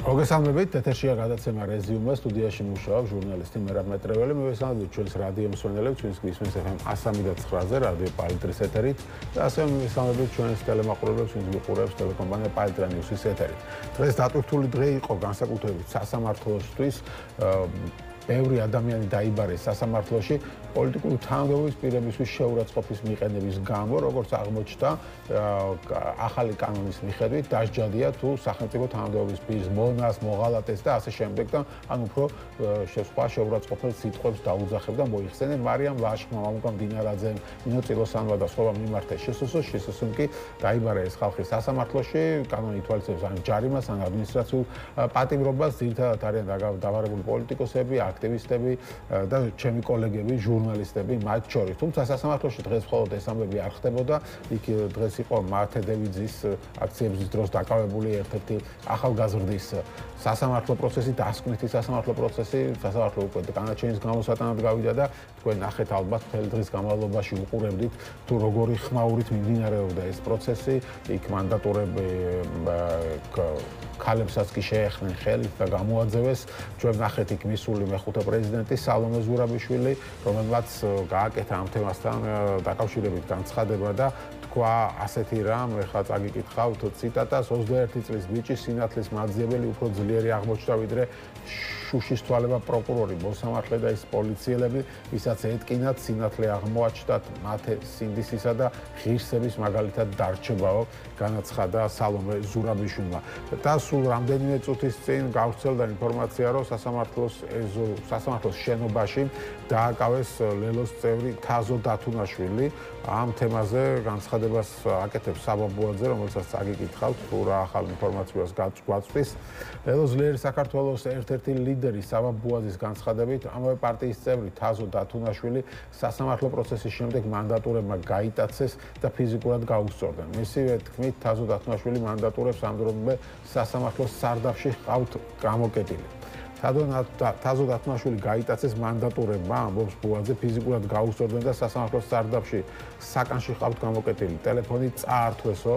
მოგესალმებით, ეთერშია გადაცემა რეზიუმე, სტუდიაში მუშაობს ჟურნალისტი მერაბ მეტრეველი. მოგესალმებით ჩვენს რადიო მსმენელებს, ჩვენს გისმენთ FM 103.9-ზე, რადიო პალიტრის ეთერით და ასევე მოგესალმებით ჩვენს ტელემაყურებლებს, ჩვენს მიყურებს ტელეკომპანია პალიტრა ნიუსის ეთერით. დღეს დატვირთული დღე იყო განსაკუთრებით სასამართლოსთვის. Ბევრი ადამიანი დაიბარეს სასამართლოში პოლიტიკური თანამდებობის პირებისთვის შეურაცხყოფის მიყენების გამო, როგორც აღმოჩნდა ახალი კანონის მიხედვით, დასჯადია თუ სახელმწიფო თანამდებობის პირის მონას, მოღალატეს და ასე შემდეგ და ან უფრო სხვა შეურაცხყოფელ სიტყვებს დაუძახებდა მოიხსენენ მარიამ ლაშხმა, მამუკა მდინარაძემ, ნინო წილოსანმა და სხვა მიმართეს შესოსომ კი დაიბარა ეს ხალხი სასამართლოში, კანონი ითვალისწინებს ან ჯარიმას, ან ადმინისტრაციულ პატიმრობას, ძირითადად არიან დავარებული პოლიტიკოსები, აქტივისტები და ჩემი კოლეგები, ჟურნალისტები მათ შორის. თუმცა სასამართლოში დღეს მხოლოდ ეს ამბები არ ხდებოდა. იქ დღეს იყო მართე დევიძის აქციების დროს დაკავებული ერთ-ერთი ახალგაზრდის სასამართლო პროცესი, დასკვნითი სასამართლო პროცესი, სასამართლო უკვე განაჩენის გამოსატანად გავიდა და თქვენ ნახეთ ალბათ მთელი დღის განმავლობაში უყურებდით თუ როგორი ხმაურით მიმდინარეობდა ეს პროცესი. იქ მანდატურები ქალებსაც კი შეეხნენ ხელით და გამოაძევეს. ჩვენ ნახეთ იქ მისული მეხუთე პრეზიდენტი სალომე ზურაბიშვილი, რომელმაც გააკეთა ამ თემასთან დაკავშირებით განცხადება და თქვა ასეთი რამ, ეხლა წაგიკითხავთ ციტატას, 21 წლის ბიჭი სინათლის მაძიებელი უფრო ძლიერი აღმოჩნდა ვიდრე შუშის თვალება პროკურორი, მოსამართლე და ის პოლიციელები, ვისაც ეთკინათ სინათლე აღმოაჩნდათ მათე სინდისისა და ღირსების მაგალითად დარჩებაო, განაცხადა სალომე ზურაბიშვილმა. და სულ რამდენიმე წუთის წინ გავრცელდა ინფორმაცია, რომ სასამართლოს შენობაში დააკავეს ლელოს წევრი თაზო დათუნაშვილი. ამ თემაზე განცხადებას აკეთებს საბა ბუაძე, რომელსაც წაგიკითხავთ, თუ რა ახალ ინფორმაციას გვაწვდის. ლელოს ძლიერი საქართველოს ერთ-ერთი ლიდერი საბა ბუაძის განცხადებით, ამავე პარტიის წევრი თაზო დათუნაშვილი სასამართლო პროცესის შემდეგ მანდატურებმა გაიტაცეს და ფიზიკურად გაუსწორდნენ. მისივე თქმით, თაზო დათუნაშვილი მანდატურებს ამდროინდელი სასამართლოს სარდაფში ჰყავთ გამოკეტილი. თაზო დათუნაშვილი გაიტაცეს მანდატურებმა, ამბობს ბუაძე, ფიზიკურად გაუსწორდნენ და სასამართლოს სარდაფში საკანში ჰყავთ გამოკეტილი. ტელეფონი წაართვესო,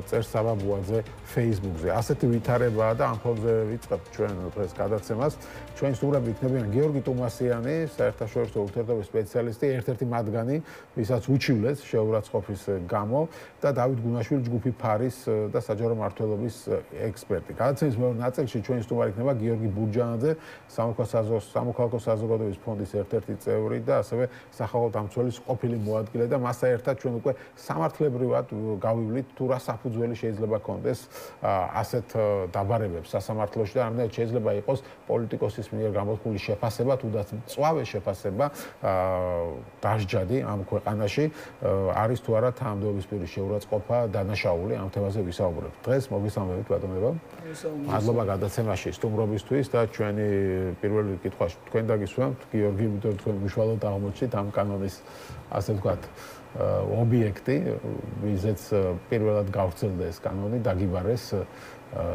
წერს საბა ბუაძე Facebook-ზე. ასეთი ვითარებაა და ამ ფონზე ვიწყებთ ჩვენ დღეს გადაცემას. ჩვენი სტუმრები იქნებიან გიორგი ტუმასიანი, საერთაშორისო ურთიერთობების სპეციალისტი, ერთ-ერთი მათგანი, ვისაც უჩივლეს შეურაცხყოფის გამო და დავით გუნაშვილი ჯგუფი ფარის და საჯარო მმართველობის ექსპერტი. გადაცემის მეორე ნაწილში ჩვენი სტუმარი იქნება გიორგი ბურჯანაძე, სამოქალაქო საზოგადოების ფონდის ერთ-ერთი წევრი და ასევე სახალხო დამცველის ყოფილი მოადგილე და მასთან ერთად ჩვენ უკვე სამართლებრივად გავივლით თუ რა საფუძველი შეიძლება კონდეს ასეთ დაბარებებს სასამართლოში და რამდენად შეიძლება იყოს პოლიტიკოსის მიერ გამოთქმული შეფასება თუნდაც მწვავე შეფასება დასჯადი ამ ქვეყანაში არის თუ არა თანამდებობის პირის შეურაცხყოფა დანაშაული. ამ თემაზე ვისაუბრებთ დღეს. მოგესალმებით ბატონებო. მადლობა გადაცემაში სტუმრობისთვის და ჩვენი პირველი კითხვა თქვენ დაგისვამთ გიორგი, იმიტომ თქვენ უშუალოდ აღმოჩნდით ამ კანონის ასე ვთქვათ ობიექტი, ვიზეც პირველად გავრცელდა ეს კანონი, დაგიბარეს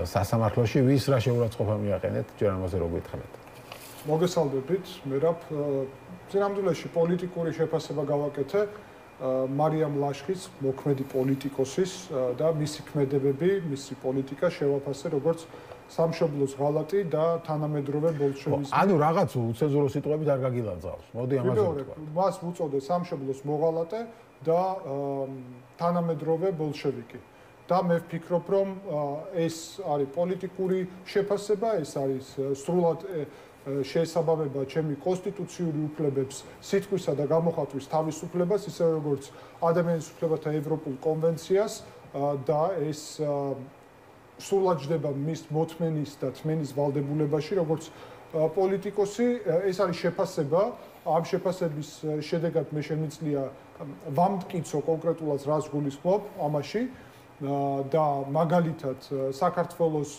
სასამართლოში, ვის რა შეურაცხყოფა მიაყენეთ, ჯერ ამაზე რო გითხრათ. მოგესალმებით, მერაბ, ძირამდვილეში პოლიტიკური შეფასება გავაკეთე მარიამ ლაშხის, მოქმედი პოლიტიკოსის და მისი ქმედებები, მისი პოლიტიკა შევაფასე როგორც სამშობლოს ღალატი და თანამედროვე ბოლშევიზმი. ანუ რაღაც უცენზურო სიტყვებით არ გაგილანძღავს. მოდი ამაზე ვთქვა. მას უწოდე სამშობლოს მოღალატე და თანამედროვე ბოლშევიკი. და მე ვფიქრობ, რომ ეს არის პოლიტიკური შეფასება, ეს არის სრულად შეესაბამება ჩემი კონსტიტუციური უფლებებს, სიტყვისა და გამოხატვის თავისუფლებას, ისევე როგორც ადამიანის უფლებათა ევროპულ კონვენციას და ეს სრულად ჯდება მის მოთმენის და თმენის ვალდებულებაში, როგორც პოლიტიკოსი, ეს არის შეფასება. ამ შეფასების შედეგად მე შემიძლია ვამტკიცო კონკრეტულად რას გულისხმობ ამაში და მაგალითად საქართველოს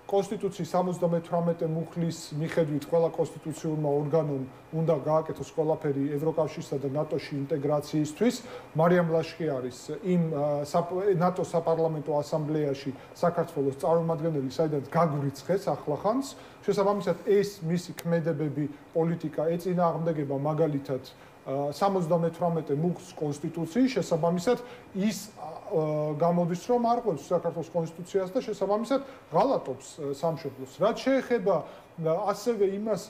კონსტიტუციის 78 მუხლის მიხედვით ყველა კონსტიტუციურმა ორგანომ უნდა გააკეთოს ყველაფერი ევროკავშირსა და ნატოში ინტეგრაციისთვის. მარიამ ლაშხი არის იმ ნატოს საპარლამენტო ასამბლეაში საქართველოს წარმომადგენელი, საიდანაც გაგვირიცხეს ახლახანს. შესაბამისად ეს მისი ქმედებები, პოლიტიკა ეწინააღმდეგება მაგალითად 78 მუხტს კონსტიტუციის შესაბამისად ის გამოდის რომ არღვევს საქართველოს კონსტიტუციას და შესაბამისად ღალატობს სამშობლოს. რაც შეეხება ასევე იმას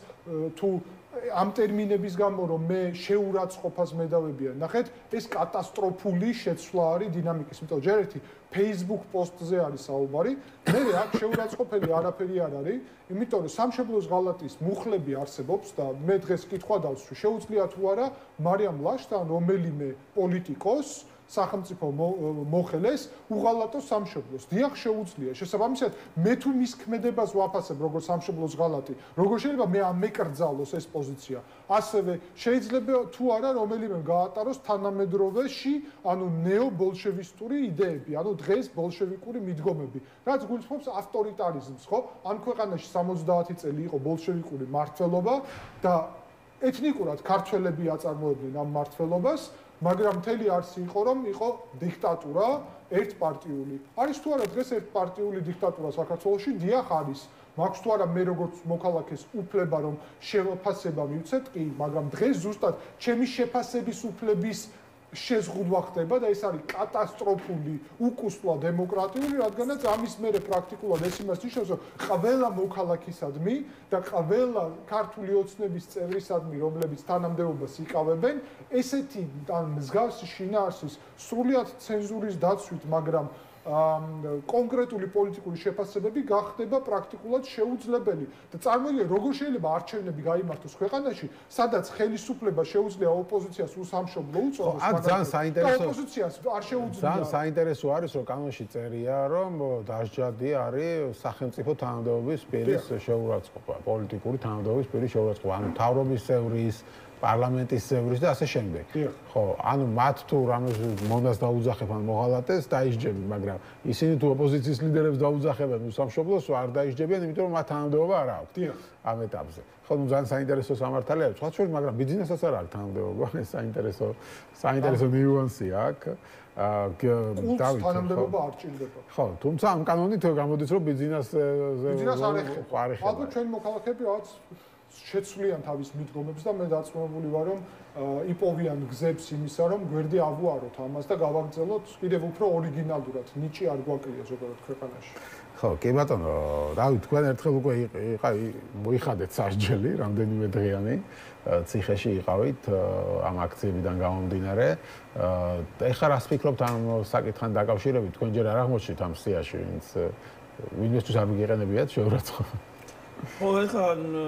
თუ ამ ტერმინების გამო რომ მე შეურაცხყოფას მედავებიან. ნახეთ, ეს კატასტროფული შეცვლა არის დინამიკის, იმიტომ ჯერ ერთი Facebook პოსტზე არის საუბარი, მე აქ შეურაცხყოფელი არაფერი არ არის, იმიტომ რომ სამშობლოს ღალატის მუხლები არსებობს და მე დღეს კითხვა დავსვი, შეუძლია თუ არა მარიამ ლაშთან რომელიმე პოლიტიკოს სახელმწიფო მოხელეს უღალატოს სამშობლოს. დიახ, შეუძლია. შესაბამისად, მე თუ მის ქმედებას ვაფასებ როგორც სამშობლოს ღალატი, როგორ შეიძლება მე ამეკრძალოს ეს პოზიცია. ასევე შეიძლება თუ არა რომელიმე გაატაროს თანამედროვეში, ანუ ნეო-ბოლშევისტური იდეები, ანუ დღეს ბოლშევიკური მიდგომები, რაც გულისხმობს ავტორიტარიზმს, ხო? ან ქვეყანაში 70 წელი იყო ბოლშევიკური მმართველობა და ეთნიკურად ქართველები აწარმოებდნენ ამ მმართველობას. მაგრამ მთელი არსი იყო რომ იყო დიქტატურა ერთპარტიული. არის თუ არა დღეს ერთპარტიული დიქტატურა საქართველოში? დიახ არის. მაქვს თუ არა მე როგორც მოქალაქეს უფლება რომ შეფასება მივცეთ? კი, მაგრამ დღეს ზუსტად ჩემი შეფასების უფლების შეზღუდვა ხდება და ეს არის კატასტროფული, უკუსლა დემოკრატიული, რადგანაც ამის მერე პრაქტიკულად ეს იმას ნიშნავს, რომ ყველა მოქალაქისადმი და ყველა ქართული ოცნების წევრისადმი, რომლებიც თანამდებობას იკავებენ, ესეთი ან მსგავსი შინაარსის სრულიად ცენზურის დაცვით, მაგრამ კონკრეტული პოლიტიკური შეფასებები გახდება პრაქტიკულად შეუძლებელი. და წარმოიდგინე, როგორ შეიძლება არჩევნები გაიმართოს ქვეყანაში, სადაც ხელისუფლება შეუძლია ოპოზიციას უსამშობლო უწოდოს, მაგრამ ოპოზიციას არ შეუძლია. ძალიან საინტერესო არის, რომ კანონში წერია, რომ დასჯადი არის სახელმწიფო თანამდებობის პირის შეურაცხყოფა, პოლიტიკური თანამდებობის პირის შეურაცხყოფა, ანუ მთავრობის წევრის პარლამენტის წევრის და ასე შემდეგ. ხო, ანუ მათ თუ რამეს მონდას დაუძახებან მოღალატეს, დაისჯებენ, მაგრამ ისინი თუ ოპოზიციის ლიდერებს დაუძახებენ უსამშობლოს, არ დაისჯებიან, იმიტომ რომ მათ თანამდებობა არ აქვს. ამ ეტაპზე. ხო, ნუ ძალიან საინტერესო სამართალია, სხვა შორის, მაგრამ ბიზნესაც არ აქვს თანამდებობა, ეს საინტერესო ნიუანსია აქ. დავით, თანამდებობა არ ჭირდება. ხო, თუმცა ამ კანონით გამოდის, რომ ბიზნესზე არ ეხება. ალბათ ჩვენი მოქალაქეები რაღაც შეცვლიან თავის მიდგომებს და მე დარწმუნებული ვარ რომ იპოვიან გზებს იმისა რომ გვერდი ავუაროთ ამას და გავაგრძელოთ კიდევ უფრო ორიგინალურად ნიჭი არ გვაკლია ზოგადად ქვეყანაში. ხო, კი ბატონო, დავით, თქვენ ერთხელ უკვე მოიხადეთ სასჯელი რამდენიმე დღიანი ციხეში იყავით ამ აქციებიდან გამომდინარე. ეხლა რას ფიქრობთ ამ საკითხთან დაკავშირებით? თქვენ ჯერ არ აღმოჩნდით ამ სიაში, ვინმესთვის არ მიგეყენებიათ შეურაცხყოფა? ხო, ეხლა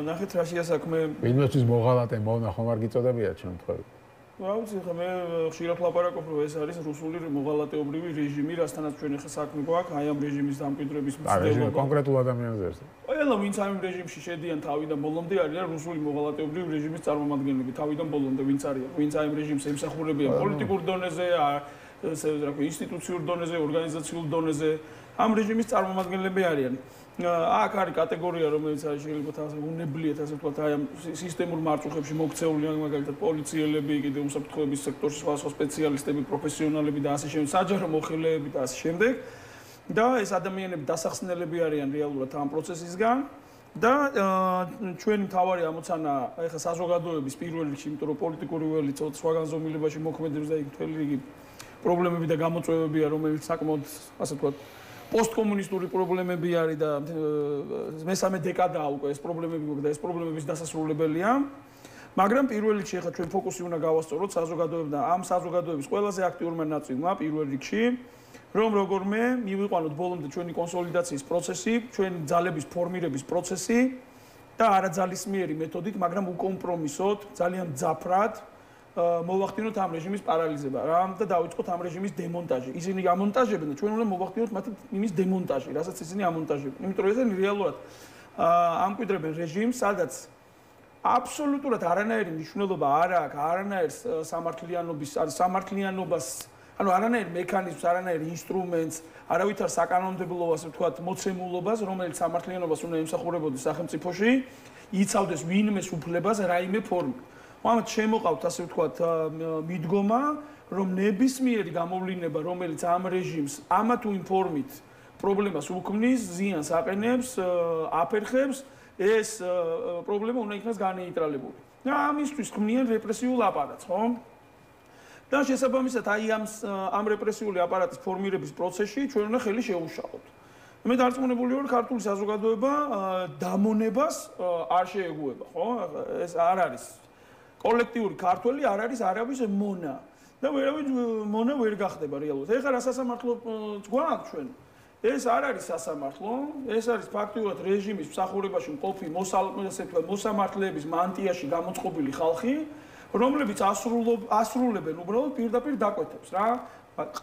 ნახეთ რა შეასაქმე. ვინმესთვის მოღალატე მონა ხომ არ გიწოდებიათ შემთხვევით? რა ვიცი, ხა მე ხშირად ვლაპარაკობ, რომ ეს არის რუსული მოღალატეობრივი რეჟიმი, რასთანაც ჩვენ ეხლა საქმე გვაქვს, აი ამ რეჟიმის დამკვიდრების მცდელობა. კონკრეტულ ადამიანზე. ყველა ვინც ამ რეჟიმში შედიან თავიდან ბოლომდე არიან რუსული მოღალატეობრივი რეჟიმის წარმომადგენლები, თავიდან ბოლომდე ვინც არიან, ვინც აი ამ რეჟიმს ემსახურებიან პოლიტიკურ დონეზე, ესე რა ქვია, ინსტიტუციურ დონეზე, ორგანიზაციულ დონეზე, ამ რეჟიმის წარმომადგენლები არიან. აქ არის კატეგორია, რომელიც არის შეიძლება თავს უნებლიეთ, ასე ვთქვათ, აი ამ სისტემურ მარწუხებში მოქცეული, მაგალითად პოლიციელები, კიდე უსაფრთხოების სექტორში სხვა სპეციალისტები, პროფესიონალები და ასე შემდეგ, საჯარო მოხელეები და ასე შემდეგ. და ეს ადამიანები დასახსნელები არიან რეალურად ამ პროცესისგან და ჩვენი მთავარი ამოცანა ეხლა საზოგადოების პირველ რიგში, იმიტომ რომ პოლიტიკური ველი ცოტა სხვა განზომილებაში მოქმედებს და იქ მთელი რიგი პრობლემები და გამოწვევებია, რომელიც საკმაოდ ასე ვთქვათ პოსტკომუნისტური პრობლემები არის და მესამე დეკადაა უკვე ეს პრობლემები გვაქვს და ეს პრობლემების დასასრულებელია. მაგრამ პირველ რიგში ახლა ჩვენ ფოკუსი უნდა გავასწოროთ საზოგადოებიდან ამ საზოგადოების ყველაზე აქტიურმა ნაწილმა პირველ რიგში რომ როგორმე მივიყვანოთ ბოლომდე ჩვენი კონსოლიდაციის პროცესი, ჩვენი ძალების ფორმირების პროცესი და არაძალისმიერი მეთოდით, მაგრამ უკომპრომისოდ, ძალიან მძაფრად მოვახდინოთ ამ რეჟიმის პარალიზება და დავიწყოთ ამ რეჟიმის დემონტაჟი. ისინი ამონტაჟებენ და ჩვენ უნდა მოვახდინოთ მათ იმის დემონტაჟი, რასაც ისინი ამონტაჟებენ. იმიტომ რომ ესენი რეალურად ამკვიდრებენ რეჟიმს, სადაც აბსოლუტურად არანაირი მნიშვნელობა არ აქვს არანაირ სამართლიანობას, ანუ არანაირ მექანიზმს, არანაირ ინსტრუმენტს, არავითარ საკანონმდებლობას, ვთქვათ, მოცემულობას, რომელიც სამართლიანობას უნდა ემსახურებოდეს სახელმწიფოში, იცავდეს ვინმეს უფლებას რაიმე ფორმით. ამათ შემოყავთ ასე ვთქვათ მიდგომა, რომ ნებისმიერი გამოვლინება, რომელიც ამ რეჟიმს ამა თუ იმ ფორმით პრობლემას უქმნის, ზიანს აყენებს, აფერხებს, ეს პრობლემა უნდა იქნას განეიტრალებული. და ამისთვის ქმნიან რეპრესიულ აპარატს, ხო? და შესაბამისად აი ამ რეპრესიული აპარატის ფორმირების პროცესში ჩვენ უნდა ხელი შეუშალოთ. მე დარწმუნებული ვარ, ქართული საზოგადოება დამონებას არ შეეგუება, ხო? ეს არ არის კოლექტიური ქართველი, არ არის არავის მონა და ვერავინ მონა ვერ გახდება რეალურად. ეხლა რა სასამართლოც გვაქვს ჩვენ? ეს არ არის სასამართლო, ეს არის ფაქტიურად რეჟიმის მსახურებაში მყოფი მოსამართლეების მანტიაში გამოწყობილი ხალხი, რომლებიც ასრულებენ უბრალოდ პირდაპირ დაკვეთებს რა.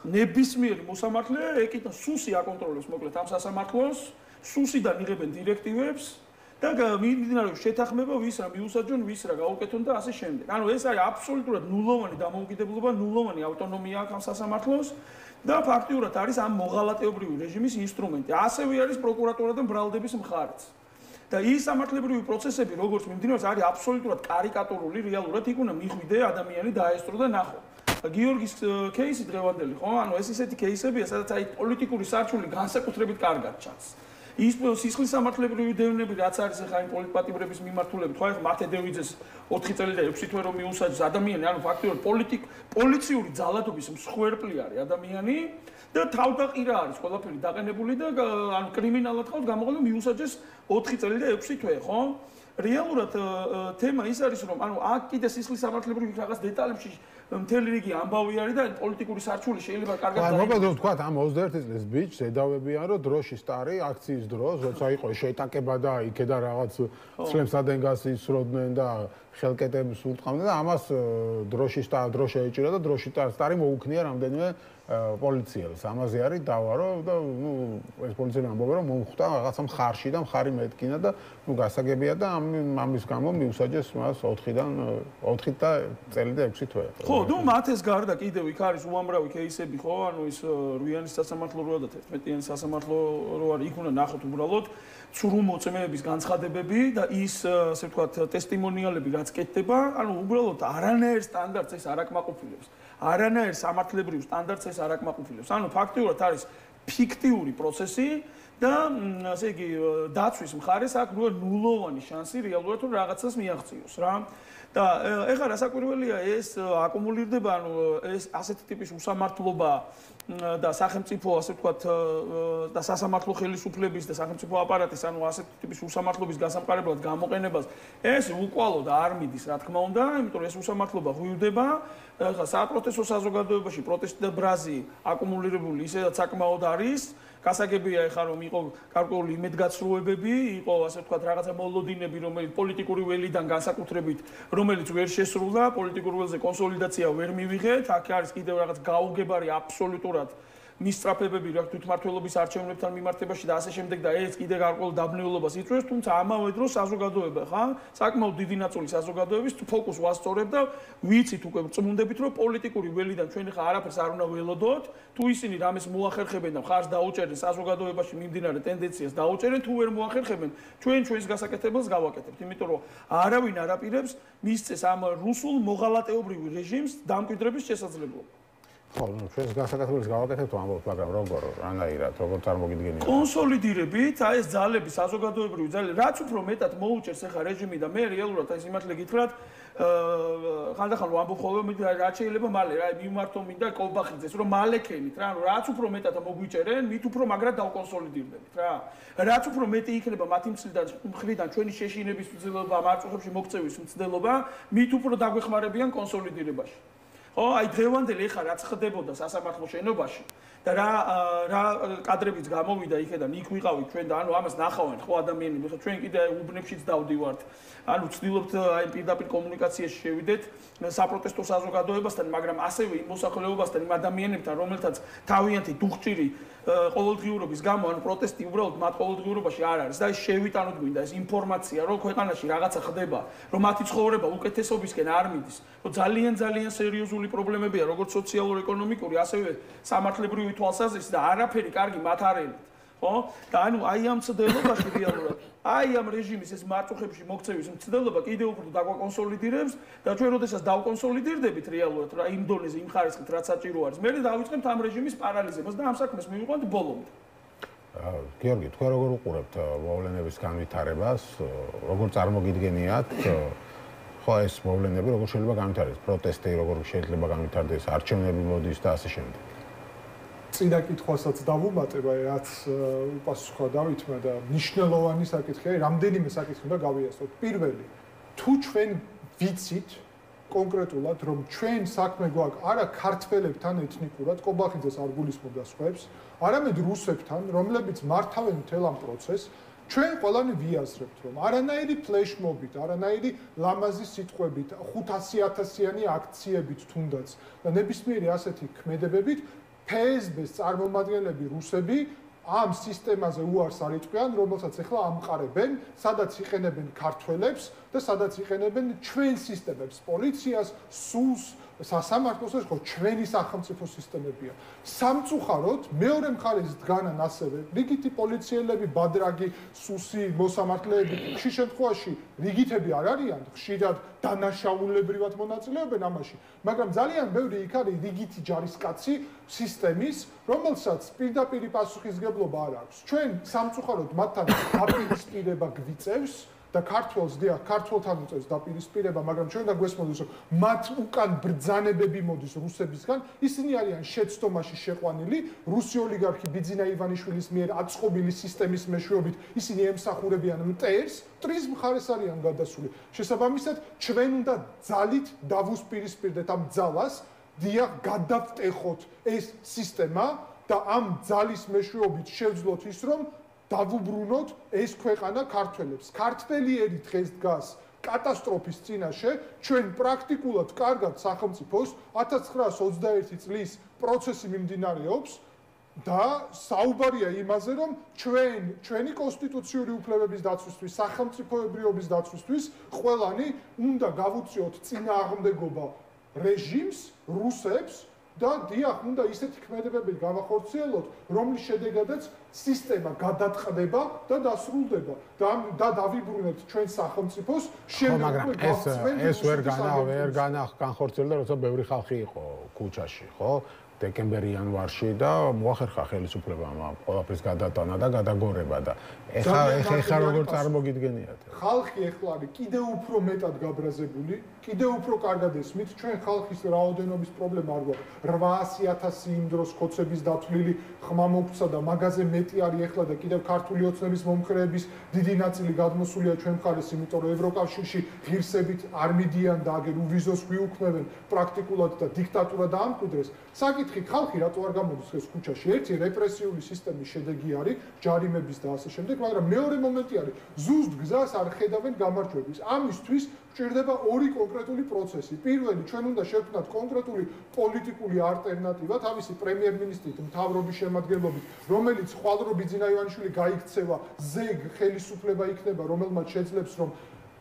ნებისმიერი მოსამართლე ეკითა სუსი აკონტროლებს მოკლედ ამ სასამართლოს, სუსიდან იღებენ დირექტივებს და მიმდინარეობს შეთანხმება ვის რა მიუსაჯონ, ვის რა გაუკეთონ და ასე შემდეგ. ანუ ეს არის აბსოლუტურად ნულოვანი დამოუკიდებლობა, ნულოვანი ავტონომია აქვს ამ სასამართლოს და ფაქტიურად არის ამ მოღალატეობრივი რეჟიმის ინსტრუმენტი. ასევე არის პროკურატურა და მბრალდების მხარეც. და ის სამართლებრივი პროცესები, როგორც მიმდინარეობს, არის აბსოლუტურად კარიკატურული, რეალურად იქ უნდა მიხვიდე ადამიანი დაესწრო და ნახო. გიორგის кейსი დღევანდელი, ხო? ანუ ეს ისეთი кейსებია, სადაც აი პოლიტიკური სარჩული განსაკუთრებით კარგად ჩანს. ის სისხლის სამართლებრივი დევნები, რაც არის ახლა იმ პოლიტპატიმრების მიმართულებით, ხო, ახლა მართე დევიძეს 4 წელი და 6 თვე რომ მიუსაჯეს ადამიანი, ანუ ფაქტიურად პოლიციური ძალადობის მსხვერპლი არის ადამიანი და თავდაყირა არის ყველაფერი დაყენებული და ანუ კრიმინალად ხავს გამოყენებული მიუსაჯეს 4 წელი და 6 თვე, ხო? რეალურად თემა ის არის, რომ ანუ აქ კიდე სისხლის სამართლებრივი რაღაც დეტალებში მთელი რიგი ამბავი არის და პოლიტიკური სარჩული შეიძლება კარგად დაიგოს. მოკლედ ვთქვა, ამ 21 წლის ბიჭს ედავებიან, რომ დროშის სტარი აქციის დროს, როცა იყო შეტაკება და იქედა რაღაც ცლებს ადენგას ისროდნენ და ხელკეტებს ურტყამდნენ და ამას დროშა ეჭირა და დროშის სტარი მოუქნია რამდენიმე პოლიციელს. ამაზე არის დავარო და ნუ ეს პოლიციელი ამბობენ, რომ მომხვდა რაღაცა მხარში და მხარი მეტკინა და ნუ გასაგებია და ამის გამო მიუსაჯეს მას 4 და წელი და 6 თვე. ხო, ნუ მათეს გარდა კიდევ იქ არის უამრავი кейსები, ხო? ანუ ის რვიანის სასამართლო როა და 11-იანი სასამართლო რო არის, იქ უნდა ნახოთ უბრალოდ ცრუმოწმეების განცხადებები და ის ასე ვთქვათ ტესტიმონიალები რაც კეთდება, ანუ უბრალოდ არანაირ სტანდარტს ეს არ აკმაყოფილებს. არანაირ სამართლებრივ სტანდარტს ეს არ აკმაყოფილებს. ანუ ფაქტიურად არის ფიქტიური პროცესი და ასე იგი დაცვის მხარეს აქვს ნულოვანი შანსი რეალურად რომ რაღაცას მიაღწიოს რა. და ეხლა რასაკვირველია ეს აკუმულირდება, ანუ ეს ასეთი ტიპის უსამართლობა და სახელმწიფო ასე ვთქვათ და სასამართლო ხელისუფლების და სახელმწიფო აპარატის, ანუ ასეთი ტიპის უსამართლობის გასამყარებლად გამოყენებას ეს უკვალოდ არ მიდის, რა თქმა უნდა, იმიტომ რომ ეს უსამართლობა ღვივდება. ეხლა საპროტესტო საზოგადოებაში პროტესტი და ბრაზი აკუმულირებული ისედაც საკმაოდ არის. გასაგებია ეხლა რომ იყო გარკვეული იმედგაცრუებები, იყო ასე ვთქვათ რაღაცა მოლოდინები, რომელიც პოლიტიკური ველიდან განსაკუთრებით, რომელიც ვერ შესრულდა, პოლიტიკურ ველზე კონსოლიდაცია ვერ მივიღეთ, აქ არის კიდევ რაღაც გაუგებარი აბსოლუტურად მისწრაფებები რა თვითმმართველობის არჩევნებთან მიმართებაში და ასე შემდეგ და ეს კიდე გარკვეულ დაბნეულობას იწვევს, თუმცა ამავე დროს საზოგადოება ხა საკმაოდ დიდი ნაწილი საზოგადოების ფოკუსს ვასწორებ და ვიცით უკვე წმუნდებით რომ პოლიტიკური ველიდან ჩვენ ხა არაფერს არ უნდა ველოდოთ, თუ ისინი რამეს მოახერხებენ და მხარს დაუჭერენ საზოგადოებაში მიმდინარე ტენდენციას დაუჭერენ, თუ ვერ მოახერხებენ, ჩვენს გასაკეთებელს გავაკეთებთ, იმიტომ რომ არავინ არ აპირებს მისცეს ამ რუსულ მოღალატეობრივ რეჟიმს დამკვიდრების შესაძლებლობა. ხო, ნუ ჩვენს გასაკეთებელს გავაკეთებთ ამბობთ, მაგრამ რანაირად, როგორ წარმოგიდგენია? კონსოლიდირებით, აი ეს ძალები, საზოგადოებრივი ძალები, რაც უფრო მეტად მოუჭერს ახლა რეჟიმი და მე რეალურად აი სიმართლე გითხრათ, ხანდახან ვამბობ ხოლმე, რაც შეიძლება მალე რა მიმართო მინდა კობახიძეს, რომ მალე ქენით რა, ანუ რაც უფრო მეტად მოგვიჭერენ, მით უფრო მაგრად დავკონსოლიდირდებით რა. რაც უფრო მეტი იქნება მათი მხრიდან ჩვენი შეშინების მცდელობა, მარწუხებში მოქცევის მცდელობა, მით უფრო დაგვეხმარებიან კონსოლიდირებაში. ხო, აი დღევანდელი ეხლა რაც ხდებოდა სასამართლო შენობაში და რა კადრებიც გამოვიდა იქედან, იქ ვიყავით ჩვენ და ანუ ამას ნახავენ ხო ადამიანები, ხო ჩვენ კიდე უბნებშიც დავდივართ. ანუ ვცდილობთ აი პირდაპირ კომუნიკაციაში შევიდეთ საპროტესტო საზოგადოებასთან, მაგრამ ასევე იმ მოსახლეობასთან, იმ ადამიანებთან, რომელთაც თავიანთი დუხჭირი ყოველდღიურობის გამო, ანუ პროტესტი უბრალოდ მათ ყოველდღიურობაში არ არის და ის შევიტანოთ გვინდა ეს ინფორმაცია, რომ ქვეყანაში რაღაცა ხდება, რომ მათი ცხოვრება უკეთესობისკენ არ მიდის, რომ ძალიან სერიოზული პრობლემებია, როგორც სოციალურ-ეკონომიკური, ასევე სამართლებრივი თვალსაზრისით და არაფერი კარგი მათ არ ელით. ხო? და ანუ აი ამ მცდელობაში რეალურად, აი ამ რეჟიმის ეს მარწუხებში მოქცევის მცდელობა კიდევ უფრო დაგვაკონსოლიდირებს და ჩვენ როდესაც დავკონსოლიდირდებით რეალურად რა იმ დონეზე, იმ ხარისხით რაც საჭირო არის, მე დავიწყებთ ამ რეჟიმის პარალიზებას და ამ საქმეს მივიყვანთ ბოლომდე. გიორგი, თქვენ როგორ უყურებთ მოვლენების განვითარებას, როგორ წარმოგიდგენიათ ხო, ეს მოვლენები როგორ შეიძლება განვითარდეს? პროტესტი როგორ შეიძლება განვითარდეს? არჩევნები მოდის და ასე შემდეგ. წინა კითხვასაც დავუმატებ, რაც უპასუხა დავითმა და მნიშვნელოვანი საკითხია, რამდენიმე საკითხი უნდა გავიასწროთ. პირველი, თუ ჩვენ ვიცით კონკრეტულად, რომ ჩვენ საქმე გვაქვს არა ქართველებთან ეთნიკურად, კობახიძეს არ გულისხმობდა სხვებს, არამედ რუსებთან, რომლებიც მართავენ მთელ ამ პროცესს, ჩვენ ყველანი ვიაზრებთ, რომ არანაირი ფლეშმობით, არანაირი ლამაზი სიტყვებით, 500.000-იანი აქციებით თუნდაც და ნებისმიერი ასეთი ქმედებებით ფსბ-ს წარმომადგენლები რუსები ამ სისტემაზე უარს არ იტყვიან, რომელსაც ახლა ამყარებენ, სადაც იყენებენ ქართველებს და სადაც იყენებენ ჩვენ სისტემებს, პოლიციას, სულს, სასამართლოს, ხო, ჩვენი სახელმწიფო სისტემებია. სამწუხაროდ, მეორე მხარეს დგანან ასევე რიგითი პოლიციელები, ბადრაგი, სუსი, მოსამართლეები, ხშირ შემთხვევაში რიგითები არ არიან, ხშირად დანაშაულებრივად მონაწილეობენ ამაში, მაგრამ ძალიან ბევრი იქ არის რიგითი ჯარისკაცი სისტემის, რომელსაც პირდაპირ პასუხისგებლობა არ აქვს. ჩვენ სამწუხაროდ მათთან დაპირისპირება გვიწევს და ქართველს დიახ, ქართველთან უწევს დაპირისპირება, მაგრამ ჩვენ და გვესმოდის, რომ მათ უკან ბრძანებები მოდის რუსებისგან, ისინი არიან შეცდომაში შეყვანილი, რუსი ოლიგარქი ბიძინა ივანიშვილის მიერ აწყობილი სისტემის მეშვეობით, ისინი ემსახურებიან მტერს, მტრის მხარეს არიან გადასული. შესაბამისად, ჩვენ უნდა ძალით დავუსპირისპირდეთ ამ ძალას, დიახ, გადავტეხოთ ეს სისტემა და ამ ძალის მეშვეობით შევძლოთ ის, რომ დავუბრუნოთ ეს ქვეყანა ქართველებს. ქართველიერი დღეს დგას კატასტროფის წინაშე, ჩვენ პრაქტიკულად კარგად სახელმწიფოს 1921 წლის პროცესი მიმდინარეობს და საუბარია იმაზე, რომ ჩვენი კონსტიტუციური უფლებების დაცვისთვის, სახელმწიფოებრიობის დაცვისთვის ყველანი უნდა გავუწიოთ წინააღმდეგობა რეჟიმს, რუსებს და დიახ, უნდა ისეთი ქმედებები გავახორციელოთ, რომლის შედეგადაც სისტემა გადაწყდება და დასრულდება და დავიბრუნებთ ჩვენ სახელმწიფოს მაგრამ ეს ვერ განახორციელდა, როცა ბევრი ხალხი იყო ქუჩაში, ხო? დეკემბერ-იანვარში და მოახერხა ხელისუფლებამ ყველაფრის გადატანა და გადაგორება და ეხლა როგორ წარმოგიდგენიათ? ხალხი ეხლა არის კიდევ უფრო მეტად გაბრაზებული, კიდევ უფრო კარგად ესმით, ჩვენ ხალხის რაოდენობის პრობლემა არ გვაქვს. 800.000 იმ დროს ხოცების დათვლილი ხმა მოგცა და მაგაზე მეტი არის ეხლა და კიდევ ქართული ოცნების მომხრეების დიდი ნაწილი გადმოსულია ჩვენ მხარეს, იმიტომ რომ ევროკავშირში ღირსებით არ მიდიან და აგერ უვიზოს გვიუქმებენ პრაქტიკულად და დიქტატურა დაამკვიდრეს. საკითხი ხალხი რატო არ გამოდის ეს ქუჩაში? ერთი რეპრესიული სისტემის შედეგი არის, ჯარიმების და ასე შემდეგ, მაგრამ მეორე მომენტი არის, ზუსტ გზას არ ხედავენ გამარჯვების. ამისთვის გვჭირდება ორი კონკრეტული პროცესი. პირველი, ჩვენ უნდა შევქმნათ კონკრეტული პოლიტიკური ალტერნატივა თავისი პრემიერ-მინისტრით, მთავრობის შემადგენლობით, რომელიც ხვალ ბიძინა ივანიშვილი გაიქცევა, ზეგ ხელისუფლება იქნება, რომელმაც შეძლებს რომ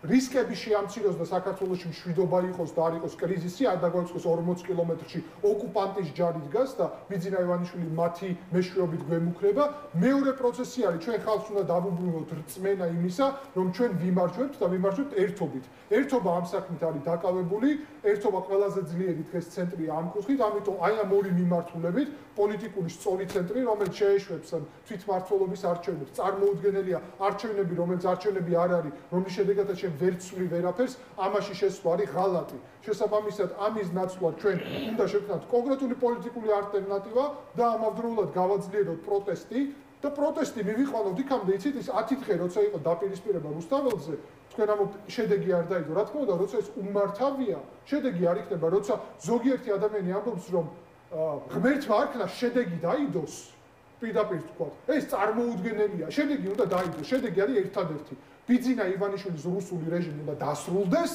რისკები შეამციროს და საქართველოში მშვიდობა იყოს და არ იყოს კრიზისი, არ დაგვაწყოს 40 კილომეტრში ოკუპანტის ჯარი დგას და ბიძინა ივანიშვილი მათი მეშვეობით გვემუქრება. მეორე პროცესი არის, ჩვენ ხალხს უნდა დავუბრუნოთ რწმენა იმისა, რომ ჩვენ ვიმარჯვებთ და ვიმარჯვებთ ერთობით. ერთობა ამ საქმით არის დაკავებული, ერთობა ყველაზე ძლიერი დღეს ცენტრია ამ კუთხით, ამიტომ აი ამ ორი მიმართულებით პოლიტიკური სწორი ცენტრი, რომელიც შეეშვებს თვითმმართველობის არჩევნებს, წარმოუდგენელია არჩევნები, რომელიც არჩევნები არ არის, რომლის შედეგადაც ვერცვლი ვერაფერს, ამაში შესვლა არის ღალატი. შესაბამისად, ამის ნაცვლად ჩვენ უნდა შევქმნათ კონკრეტული პოლიტიკური ალტერნატივა და ამავდროულად გავაძლიეროთ პროტესტი და პროტესტი მივიყვანოთ იქამდე, იცით, ის 10 დღე როცა იყო დაპირისპირება რუსთაველზე, თქვენ ამ შედეგი არ დაიდო. რა თქმა უნდა, როცა ეს უმართავია, შედეგი არ იქნება, როცა ზოგიერთი ადამიანი ამბობს, რომ ღმერთმა არქნა შედეგი დაიდოს, პირდაპირ თქვა, ეს წარმოუდგენელია, შედეგი უნდა დაიდოს, შედეგი არის ერთადერთი. ბიძინა ივანიშვილის რუსული რეჟიმი უნდა დასრულდეს,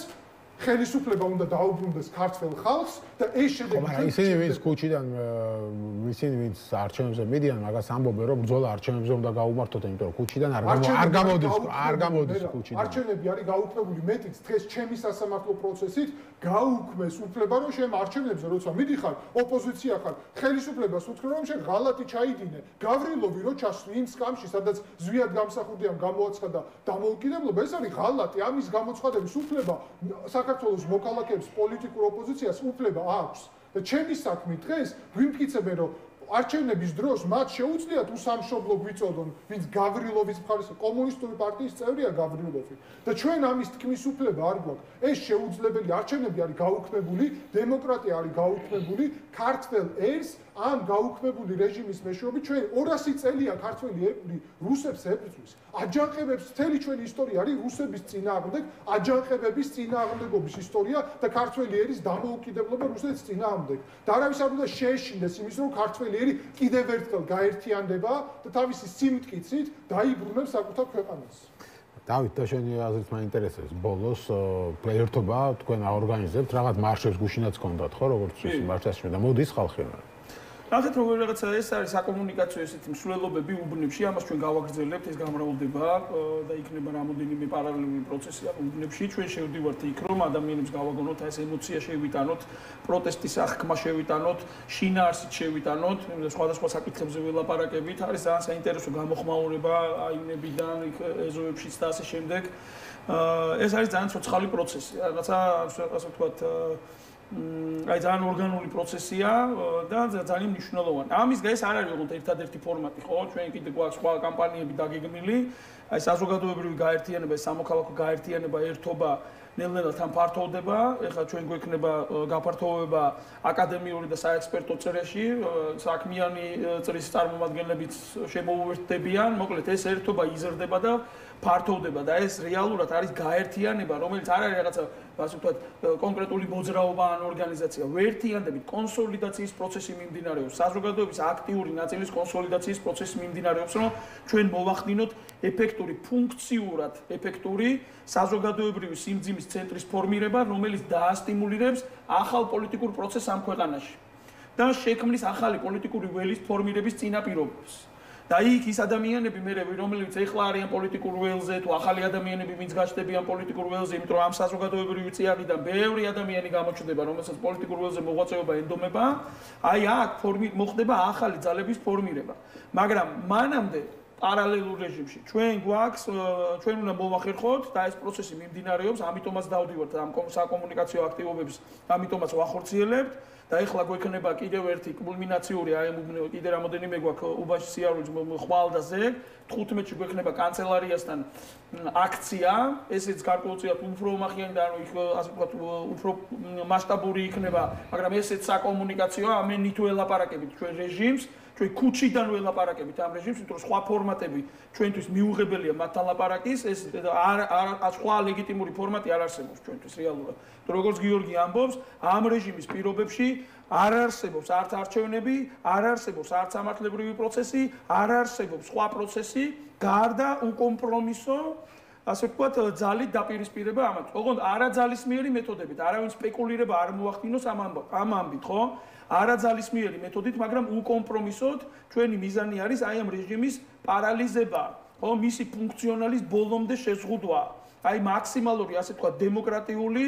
ხელისუფლება უნდა დაუბრუნდეს ქართველ ხალხს და ეს შედეგი მაგრამ ისინი ვინც ქუჩიდან ისინი ვინც არჩევნებზე მიდიან, მაგას ამბობენ რომ ბრძოლა არჩევნებზე უნდა გაუმართოთ, იმიტომ რომ ქუჩიდან არ გამოდის ქუჩიდან. არჩევნები არის გაუქმებული მეტიც დღეს ჩემი სასამართლო პროცესით გაუქმეს უფლება რომ შენ არჩევნებზე როცა მიდიხარ ოპოზიცია ხარ, ხელისუფლებას უთხრა რომ შენ ღალატი ჩაიდინე, გავრილობი რო ჩასვი იმ სკამში, სადაც ზვიად გამსახურდიამ გამოაცხადა დამოუკიდებლობა, ეს არის ღალატი, ამის გამოცხადების უფლება საქართველოს მოქალაქეებს პოლიტიკურ ოპოზიციას უფლება აქვს და ჩემი საქმე დღეს ვიმტკიცებენ რომ არჩევნების დროს მათ შეუძლიათ უსამშობლო გვიწოდონ, ვინც გავრილოვის მხარეს კომუნისტური პარტიის წევრია გავრილოვი და ჩვენ ამის თქმის უფლება არ გვაქვს. ეს შეუძლებელი არჩევნები არის გაუქმებული, დემოკრატია არის გაუქმებული, ქართველ ერს ამ გაუქმებული რეჟიმის მეშვეობით ჩვენ 200 წელია ქართველი ერები რუსებს ებრძვის. აჯანყებებს მთელი ჩვენი ისტორია არის რუსების წინააღმდეგ, აჯანყებების წინააღმდეგობის ისტორია და ქართველი ერის დამოუკიდებლობა რუსეთის წინააღმდეგ. და არავის არ უნდა შეეშინდეს იმის, რომ ქართველი ერი კიდევ ერთხელ გაერთიანდება და თავისი სიმტკიცით დაიბრუნებს საკუთარ ქვეყანას. დავით და შენი აზრით მაინტერესებს ბოლოს ერთობა თქვენ აორგანიზებთ რაღაც მარშებს გუშინაც გქონდათ ხო როგორც ის მარშებში და მოდის ხალხი ახეთ როგორ რაღაცა ეს არის საკომუნიკაციო ესეთი მსვლელობები უბნებში, ამას ჩვენ გავაგრძელებთ, ეს გამრავლდება და იქნება რამოდენიმე პარალელური პროცესი ამ უბნებში. ჩვენ შევდივართ იქ, რომ ადამიანებს გავაგონოთ ეს ემოცია შევიტანოთ, პროტესტის აღქმა შევიტანოთ, შინაარსით შევიტანოთ, სხვადასხვა საკითხებზე ველაპარაკებით. არის ძალიან საინტერესო გამოხმაურება აინებიდან, იქ ეზოებშიც და ასე შემდეგ. ეს არის ძალიან ცოცხალი პროცესი. რაღაცა ასე ვთქვათ აი ძალიან ორგანული პროცესია და ძალიან მნიშვნელოვანი. ამის ეს არ არის უბრალოდ ერთადერთი ფორმატი, ხო? ჩვენ კიდე გვაქვს სხვა კამპანიები დაგეგმილი. აი საზოგადოებრივი გაერთიანება, სამოქალაქო გაერთიანება, ერთობა ნელ-ნელა თან ფართოვდება. ეხლა ჩვენ გვექნება გაფართოვება აკადემიური და საექსპერტო წრეში, საქმიანი წრის წარმომადგენლებიც შემოუერთდებიან. მოკლედ ეს ერთობა იზრდება და ფართოვდება და ეს რეალურად არის გაერთიანება, რომელიც არ არის რაღაცა ასე ვთქვათ, კონკრეტული მოძრაობა ან ორგანიზაცია. ვერთიანდებით კონსოლიდაციის პროცესი მიმდინარეობს, საზოგადოების აქტიური ნაწილის კონსოლიდაციის პროცესი მიმდინარეობს, რომ ჩვენ მოვახდინოთ ეფექტური, ფუნქციურად ეფექტური საზოგადოებრივი სიმძიმის ცენტრის ფორმირება, რომელიც დაასტიმულირებს ახალ პოლიტიკურ პროცესს ამ ქვეყანაში და შექმნის ახალი პოლიტიკური ველის ფორმირების წინაპირობებს. და იქ ის ადამიანები რომლებიც ეხლა არიან პოლიტიკურ ველზე, თუ ახალი ადამიანები ვინც გაჩნდებიან პოლიტიკურ ველზე, იმიტომ რომ ამ საზოგადოებრივი წიაღიდან ბევრი ადამიანი გამოჩნდება, რომელსაც პოლიტიკურ ველზე მოღვაწეობა ენდომება, აი აქ მოხდება ახალი ძალების ფორმირება. მაგრამ მანამდე პარალელურ რეჟიმში ჩვენ გვაქვს, ჩვენ უნდა მოვახერხოთ და ეს პროცესი მიმდინარეობს, ამიტომაც დავდივართ ამ საკომუნიკაციო აქტივობებს, ამიტომაც ვახორციელებთ. და ეხლა გვექნება კიდევ ერთი კულმინაციური აი კიდე რამოდენიმე გვაქვს უბანში სიარულის ხვალდაზე 15-ში გვექნება კანცელარიასთან აქცია ესეც გარკვეულწილად უფრო უმახიანი და ანუ იქ ასე ვთქვათ უფრო მასშტაბური იქნება მაგრამ ესეც საკომუნიკაციო ამენით ველაპარაკებით ჩვენ რეჟიმს ჩვენ ქუჩიდან ველაპარაკებით ამ რეჟიმს იმიტომ რომ სხვა ფორმატები ჩვენთვის მიუღებელია მათთან ლაპარაკის ეს სხვა ლეგიტიმური ფორმატი არ არსებობს ჩვენთვის რეალურად როგორც გიორგი ამბობს ამ რეჟიმის პირობებში არ არსებობს არც არჩევნები არ არსებობს არც სამართლებრივი პროცესი არ არსებობს სხვა პროცესი გარდა უკომპრომისო ასე ვთქვათ ძალით დაპირისპირება ამათ ოღონდ არაძალისმიერი მეთოდებით არავინ სპეკულირება არ მოახდინოს ამ ამბით ხო არაძალისმიერი მეთოდით მაგრამ უკომპრომისოდ ჩვენი მიზანი არის აი ამ რეჟიმის პარალიზება ხო მისი ფუნქციონალის ბოლომდე შეზღუდვა აი მაქსიმალური ასე ვთქვათ დემოკრატიული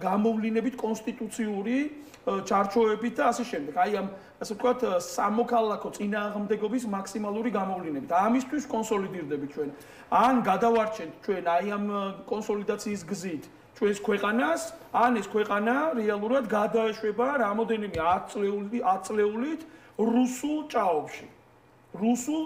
გამოვლინებით კონსტიტუციური ჩარჩოებით და ასე შემდეგ. აი ამ ასე ვთქვათ სამოქალაქო წინააღმდეგობის მაქსიმალური გამოვლინებით. ამისთვის კონსოლიდირდებით ჩვენ. ან გადავარჩენთ ჩვენ აი ამ კონსოლიდაციის გზით ჩვენს ქვეყანას, ან ეს ქვეყანა რეალურად გადაეშვება რამოდენიმე 10 წლეულით რუსულ ჭაობში. რუსულ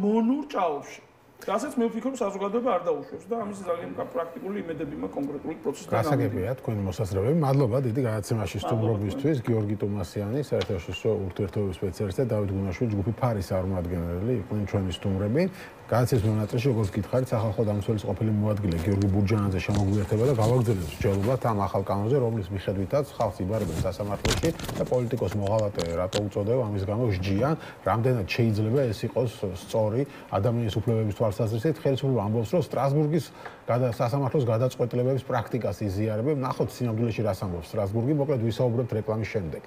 მონურ ჭაობში. რასაც მე ვფიქრობ საზოგადოება არ დაუშვებს და ამის ძალიან პრაქტიკული იმედები მაქვს კონკრეტული პროცესთან. გასაგებია თქვენი მოსაზრებები. მადლობა დიდი გადაცემაში სტუმრობისთვის. გიორგი ტომასიანი, საერთაშორისო ურთიერთობების სპეციალისტი და დავით გუნაშვილი, ჯგუფი ფარის წარმომადგენელი იყვნენ ჩვენი სტუმრები. გადაცემის მონაწილეში როგორც გითხარით, სახალხო დამცველის ყოფილი მოადგილე გიორგი ბურჯანაძე შემოგვიერთება და გავაგრძელებს მსჯელობად ამ ახალ კანონზე, რომლის მიხედვითაც ხალხს იბარებენ სასამართლოში და პოლიტიკოს მოღალატე რატო უწოდებ, ამის გამო სჯიან, რამდენად შეიძლება ეს იყოს სწორი ადამიანის უფლებების თვალსაზრისით. ხელისუფლება ამბობს, რომ სტრასბურგის სასამართლოს გადაწყვეტილებების პრაქტიკას იზიარებენ. ნახოთ სინამდვილეში რას ამბობს სტრასბურგი, მოკლედ ვისაუბრებთ რეკლამის შემდეგ.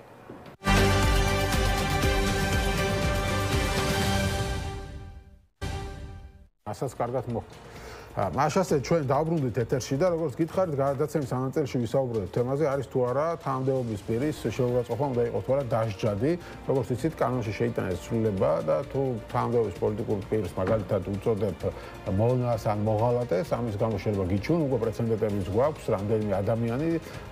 ასაც კარგად მოხდა. მაშასე ჩვენ დავბრუნდით ეთერში და როგორც გითხარით, გადაცემის ანაწილში ვისაუბრებთ თემაზე, არის თუ არა თანამდებობის პირის შეურაცხყოფა უნდა იყოს თუ არა დასჯადი, როგორც იცით, კანონში შეიტანეს ცვლილება და თუ თანამდებობის პოლიტიკურ პირს მაგალითად უწოდებ მონას ან მოღალატეს, ამის გამო შეიძლება გიჩვენ, უკვე პრეცედენტებიც გვაქვს, რამდენიმე ადამიანი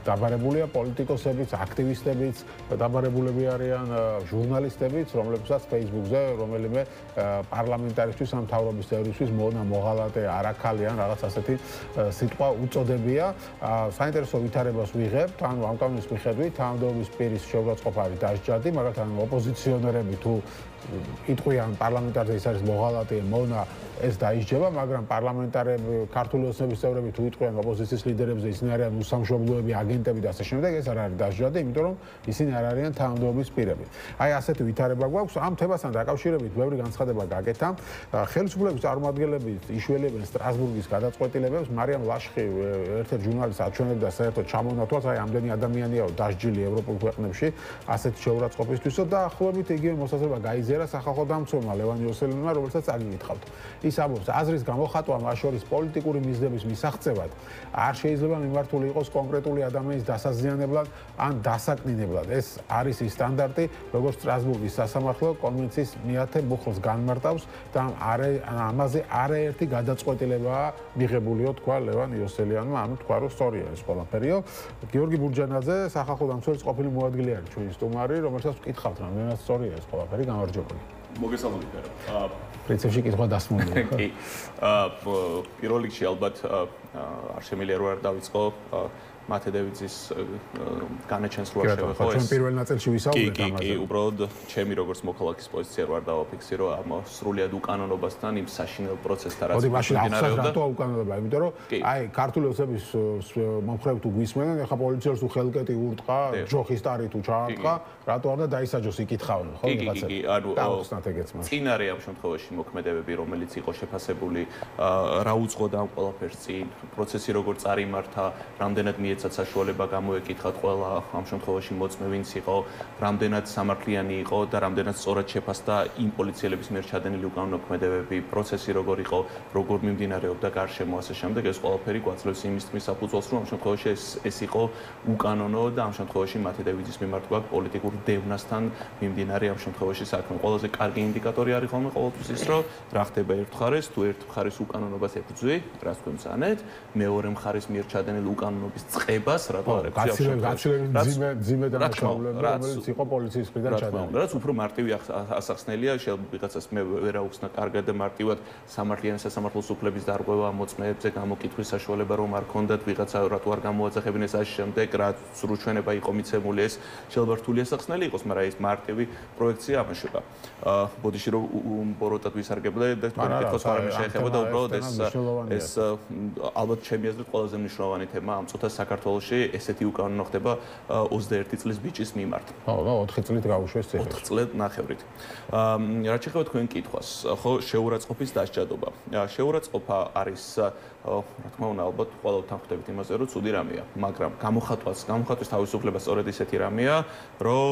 დაბარებულია პოლიტიკოსებიც, აქტივისტებიც, დაბარებულები არიან ჟურნალისტებიც, რომლებსაც Facebook-ზე რომელიმე პარლამენტარისთვის ან მთავრობის წევრისთვის მონა მოღალატე არაქალიან რაღაც ასეთი სიტყვა უწოდებია. საინტერესო ვითარებას ვიღებთ, ანუ ამ კანონის მიხედვით თანამდებობის პირის შეურაცხყოფა არის დასჯადი, მაგალითად ოპოზიციონერები თუ იტყვიან პარლამენტარზე ის არის მოღალატე მონა ეს დაისჯება, მაგრამ პარლამენტარები, ქართული ოცნების წევრები თუ იტყვიან ოპოზიციის ლიდერებზე ისინი არიან უსამშობლოები, აგენტები და ასე შემდეგ, ეს არ არის დასჯადი, იმიტომ რომ ისინი არ არიან თანამდებობის პირები. აი ასეთი ვითარება გვაქვს, ამ თემასთან დაკავშირებით ბევრი განცხადება გაკეთა. ხელისუფლების წარმომადგენლები იშველებენ სტრასბურგის გადაწყვეტილებებს, მარიამ ლაშხი ერთ-ერთ ჟურნალისტს აჩვენებდა საერთოდ ჩამონათვალს, აი ამდენი ადამიანია დასჯილი ევროპულ ქვეყნებში ასეთი შეურაცხყოფისთვისო და ახლობით იგივე მოსაზრება გაიზიარა სახალხო დამცველმა ლევან იოსელინმა, რომელსაც აგიკითხავთ. ის ამბობს, აზრის გამოხატვა მას შორის პოლიტიკური მიზნების მისაღწევად არ შეიძლება მიმართული იყოს კონკრეტული ადამიანის დასაზიანებლად ან დასაკნინებლად. ეს არის ის სტანდარტი, როგორც სტრასბურგის სასამართლო კონვენციის მეათე მუხლს განმარტავს და ამაზე არაერთი გადაწყვეტილებაა მიღებულიო, თქვა ლევან იოსელიანმა, ანუ თქვა რომ სწორია ეს ყველაფერიო. გიორგი ბურჯანაძე, სახალხო დამცველის ყოფილი მოადგილე არის ჩვენი სტუმარი, რომელსაც ვკითხავთ, რამდენად სწორია ეს ყველაფერი, გამარჯვებული. მოგესალმებით. პრინციპში კითხვა დასმულია. კი. პირველ რიგში ალბათ არ შემიძლია რომ არ დავიწყო მათე დევიძის განაჩენს რო არ შევეხო ეს. ჩვენ პირველ ნაწილში ვისაუბრეთ ამაზე. კი, უბრალოდ ჩემი როგორც მოქალაქის პოზიცია რო არ დავაფიქსირო ამ სრულიად უკანონობასთან იმ საშინელ პროცესთან რაც მიმდინარეობდა. რატო უკანონობა? იმიტომ რომ აი ქართული ოცნების მომხრეები თუ გვისმენენ, ეხა პოლიციელს თუ ხელკეტი ურტყა, ჯოხის ტარი თუ ჩაარტყა, რატო არ და დაისაჯოს იქითხავენ, ხო ვიღაცა. კი, ანუ წინ არის ამ შემთხვევაში მოქმედებები, რომელიც იყო შეფასებული, რა უძღოდა ამ ყველაფერს წინ, პროცესი როგორ წარიმართა, რამდენად მიეცათ საშუალება გამოეკითხათ ყველა ამ შემთხვევაში მოწმე ვინც იყო, რამდენად სამართლიანი იყო და რამდენად სწორად შეფასდა იმ პოლიციელების მიერ ჩადენილი უკანონო ქმედებები, პროცესი როგორ იყო, როგორ მიმდინარეობდა გარშემო ასე შემდეგ, ეს ყველაფერი გვაძლევს იმის საფუძველს, რომ ამ შემთხვევაში ეს იყო უკანონო და ამ შემთხვევაში მათე დევიძის მიმართ გვაქვს პოლიტიკურ დევნასთან მიმდინარე ამ შემთხვევაში საქმე. ყველაზე კარგი ინდიკატორი არის ხოლმე ყოველთვის ის, რომ რა ხდება ერთ მხარეს, თუ ერთ მხარეს უკანონობას ებრძვი, რაც თქვენ მცანეთ, მეორე მხარეს მიერ ჩადენილ უკანონობის წყებას, რატო არ ებრძვი? გაცილებით ძიმე დანაშაულები, რომელიც იყო პოლიციის მხრიდან ჩადენილი. რაც უფრო მარტივი ასახსნელია, შეიძლება ვიღაცას მე ვერ აუხსნა კარგად და მარტივად სამართლიანი სასამართლოს უფლების დარღვევა მოწმეებზე გამოკითხვის საშუალება რომ არ ქონდათ, ვიღაცა რატო არ გამოაძახებინეს ასე შემდეგ, რაც სრულჩვენება იყო მიცემული, ეს შეიძლება რთული ასახსნელი იყოს, მაგრამ ეს მარტივი პროექცია ამაშობა. ბოდიში რომ ბოროტად ვისარგებლე და თქვენი კითხვის არამე შეეხება და უბრალოდ ეს ალბათ ჩემი აზრით ყველაზე მნიშვნელოვანი თემა ამ წუთას საქართველოში ესეთი უკანონო ხდება 21 წლის ბიჭის მიმართ. ხო, 4 წლით გაუშვეს ციხეში. 4 წლით ნახევრით. რაც შეეხება თქვენ კითხვას, ხო, შეურაცხყოფის დასჯადობა. შეურაცხყოფა არის რა თქმა უნდა ალბათ ყველა თანხმდებით იმაზე რომ ცუდი რამეა, მაგრამ გამოხატვის თავისუფლება სწორედ ისეთი რამეა, რომ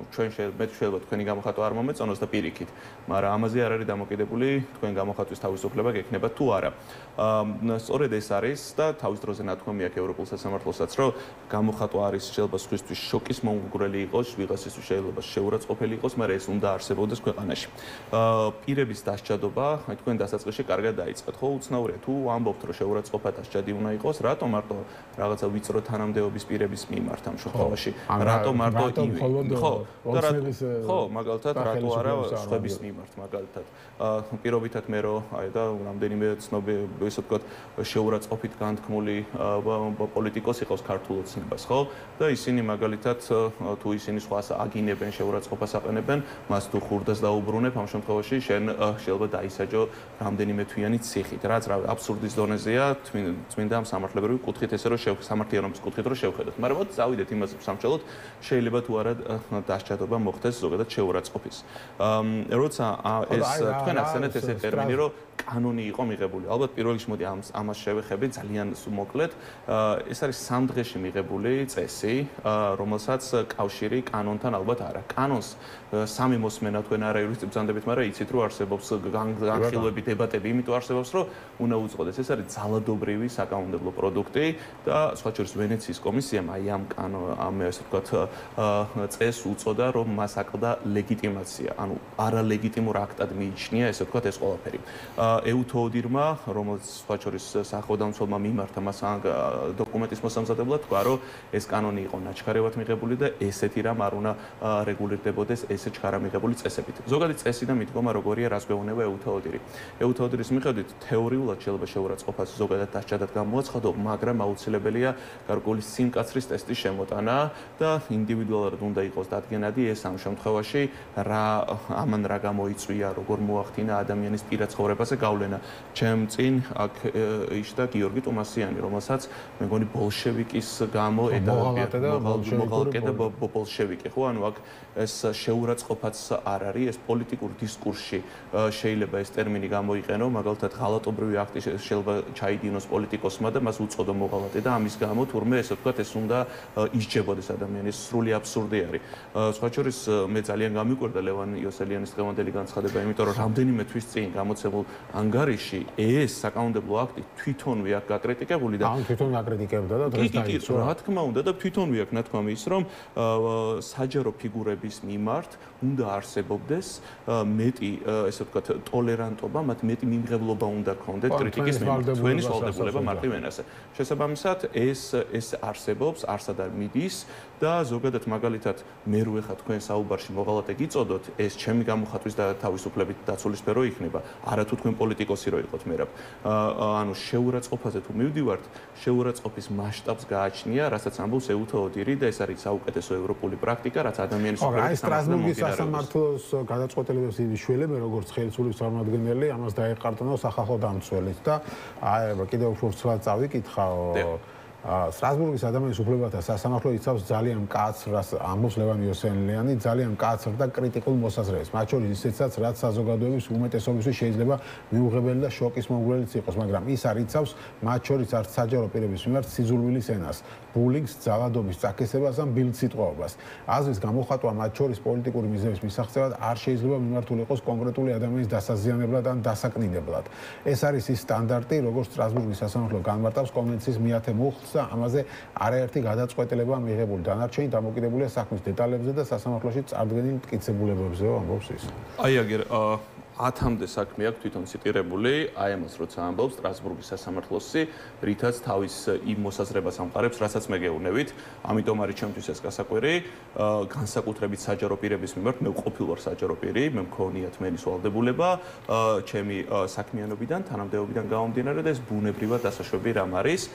ჩვენ შეიძლება თქვენი გამოხატვა არ მომეწონოს და პირიქით, მაგრამ ამაზე არ არის დამოკიდებული თქვენ გამოხატვის თავისუფლება გექნება თუ არა. სწორედ ეს არის და თავის დროზე ნათქვამი აქვს ევროპულ სასამართლოსაც, რომ გამოხატვა არის შეიძლება სხვისთვის შოკის მომგვრელი იყოს, ვიღაცისთვის შეიძლება შეურაცხყოფელი იყოს, მაგრამ ეს უნდა არსებობდეს ქვეყანაში. პირების დასჯადობა, თქვენ დასაწყისში კარგად დაიწყეთ, ხო, უცნაურია თუ ამბობთ რომ შეურაცხყოფა დასჯადი უნდა იყოს, რატო მარტო რაღაცა ვიწრო თანამდებობის პირების მიმართ ამ შემთხვევაში? რატო მარტო ხო, მაგალითად რატო არა სხვების მიმართ, მაგალითად. პირობითად მე რომ აი და რამდენიმე ცნობილი ესე ვთქვათ შეურაცხყოფით განთქმული პოლიტიკოსი ყავს ქართულ ოცნებას, ხო? და ისინი მაგალითად თუ ისინი სხვას აგინებენ, შეურაცხყოფას აყენებენ, მას თუ ხურდას დაუბრუნებ, ამ შემთხვევაში შენ შეიძლება დაისაჯო რამდენიმე თვიანი ციხით, რაც რა აბსურდის დონეზეა, წმინდა ამ სამართლებრივი კუთხით ესე რომ სამართლიანობის კუთხით რომ შევხედოთ. მაგრამ მოდი წავიდეთ იმაზე სამჩელოდ, შეიძლება თუ არა დასჯადობა მოხდეს ზოგადად შეურაცხყოფის. როცა ეს თქვენ ახსენეთ ესე ტერმინი, რომ კანონი იყო მიღებული. ალბათ პირველ რიგში მოდი ამას შევეხები ძალიან მოკლედ. ეს არის 3 დღეში მიღებული წესი, რომელსაც კავშირი კანონთან ალბათ არა. კანონს 3 მოსმენა თქვენ არა იურისტებს ბრძანდებით, მაგრამ იცით რომ არსებობს განხილვები, დებატები, იმიტომ არსებობს რომ უნდა უწყოდეს. ეს არის ძალადობრივი საკანონმდებლო პროდუქტი და სხვა შორის ვენეციის კომისიამ აი ამ ესე ვთქვათ წესს უწოდა რომ მას აკლდა ლეგიტიმაცია, ანუ არალეგიტიმურ აქტად მიიჩნია ესე ვთქვათ ეს ყველაფერი. ეუთოოდირმა, რომელიც სხვა შორის სახელმწიფო მიმართა მას დოკუმენტის მოსამზადებლად თქვა, რომ ეს კანონი იყო ნაჩქარევად მიღებული და ესეთი რამ არ უნდა რეგულირდებოდეს ესე ჩქარა მიღებული წესებით. ზოგადი წესი და მიდგომა როგორია, რას გვეუბნება ეუთოოდირი. ეუთოოდირის მიხედვით თეორიულად შეიძლება შეურაცხყოფას ზოგადად დასჯადად გამოაცხადო, მაგრამ აუცილებელია გარკვეული სიმკაცრის ტესტის შემოტანა და ინდივიდუალურად უნდა იყოს დადგენადი ეს ამ შემთხვევაში ამან რა გამოიწვია, როგორ მოახდინა ადამიანის პირად ცხოვრებაზე გავლენა. ჩემ წინ აქ იშდა გიორგი ტუმასიანი, რომელსაც მე მგონი ბოლშევიკის გამო მოღალატე და ბოლშევიკი, ხო? ანუ აქ ეს შეურაცხყოფაც არ არის, ეს პოლიტიკურ დისკურსში შეიძლება ეს ტერმინი გამოიყენო, მაგალითად ღალატობრივი აქტი შეიძლება ჩაიდინოს პოლიტიკოსმა და მას უწოდო მოღალატე და ამის გამო თურმე ესე ვთქვათ ეს უნდა ისჯებოდეს ადამიანი, ეს სრული აბსურდი არის. სხვა შორის მე ძალიან გამიკვირდა ლევან იოსელიანის დღევანდელი განცხადება, იმიტომ რომ რამდენიმე თვის წინ გამოცემულ ანგარიში ეს საკანონმდებლო აქტი თვითონვე აქ გაკრიტიკებული და თვითონ გაკრიტიკებდა და დღეს დაიწყო. რა თქმა უნდა და თვითონვე აქ ნათქვამი ის რომ საჯარო ფიგურების მიმართ უნდა არსებობდეს მეტი ესე ვთქვათ ტოლერანტობა, მათ მეტი მიმღებლობა უნდა ქონდეთ კრიტიკის მიმართ. თქვენი ვალდებულება მარტივ ენაზე. შესაბამისად ეს არსებობს, არსად არ მიდის და ზოგადად მაგალითად მე რო ეხა თქვენ საუბარში მოღალატე გიწოდოთ, ეს ჩემი გამოხატვის და თავისუფლებით დაცული სფერო იქნება. არა თუ თქვენ პოლიტიკოსი რო იყოთ მერაბ. ანუ შეურაცხყოფაზე თუ მივდივართ, შეურაცხყოფის მასშტაბს გააჩნია, რასაც ამბობს ეუთოოდირი და ეს არის საუკეთესო ევროპული პრაქტიკა, რაც ადამიანის უფლებების სტრასბურგის სასამართლოს გადაწყვეტილებებს იშველებენ როგორც ხელისუფლების წარმომადგენელი, ამას დაეყარდნო სახალხო დამცველიც და კიდევ უფრო ცვლად წავიკითხავ. სტრასბურგის ადამიანის უფლებათა სასამართლო იცავს ძალიან მკაცრ, ამბობს ლევან იოსელიანი, ძალიან მკაცრ და კრიტიკულ მოსაზრებას. მათ შორის ისეთსაც, რაც საზოგადოების უმეტესობისთვის შეიძლება მიუღებელი და შოკის მომგვრელიც იყოს, მაგრამ ის არ იცავს მათ შორის არც საჯარო პირების მიმართ სიზურვილის ენას, ბულინგს, ძალადობის წაკისებას ან ბილდსიტყვაობას. აზრის გამოხატვა მათ შორის პოლიტიკური მიზნების მისაღწევად არ შეიძლება მიმართული იყოს კონკრეტული ადამიანის დასაზიანებლად ან დასაკნინებლად. ეს არის ის სტანდარტი, როგორც სტრასბურგის სასამართლო განმარტავს კონვენციის მე-10 მუხლს და ამაზე არაერთი გადაწყვეტილება მიღებული. დანარჩენი დამოკიდებულია საქმის დეტალებზე და სასამართლოში წარდგენილ მტკიცებულებებზე, ამბობს ის. აი აგერ 10-მდე საქმე აქვს თვითონ ციტირებული, აი ამას როცა ამბობს სტრასბურგის სასამართლოსი, რითაც თავის იმ მოსაზრებას ამყარებს, რასაც მე გეუბნებით, ამიტომ არის ჩემთვის ეს გასაკვირი, განსაკუთრებით საჯარო პირების მიმართ, მე ყოფილ ვარ საჯარო პირი, მე მქონიათ მენის ვალდებულება, ჩემი საქმიანობიდან, თანამდებობიდან გამომდინარე და ეს ბუნებრივად დასაშვები რამ არის.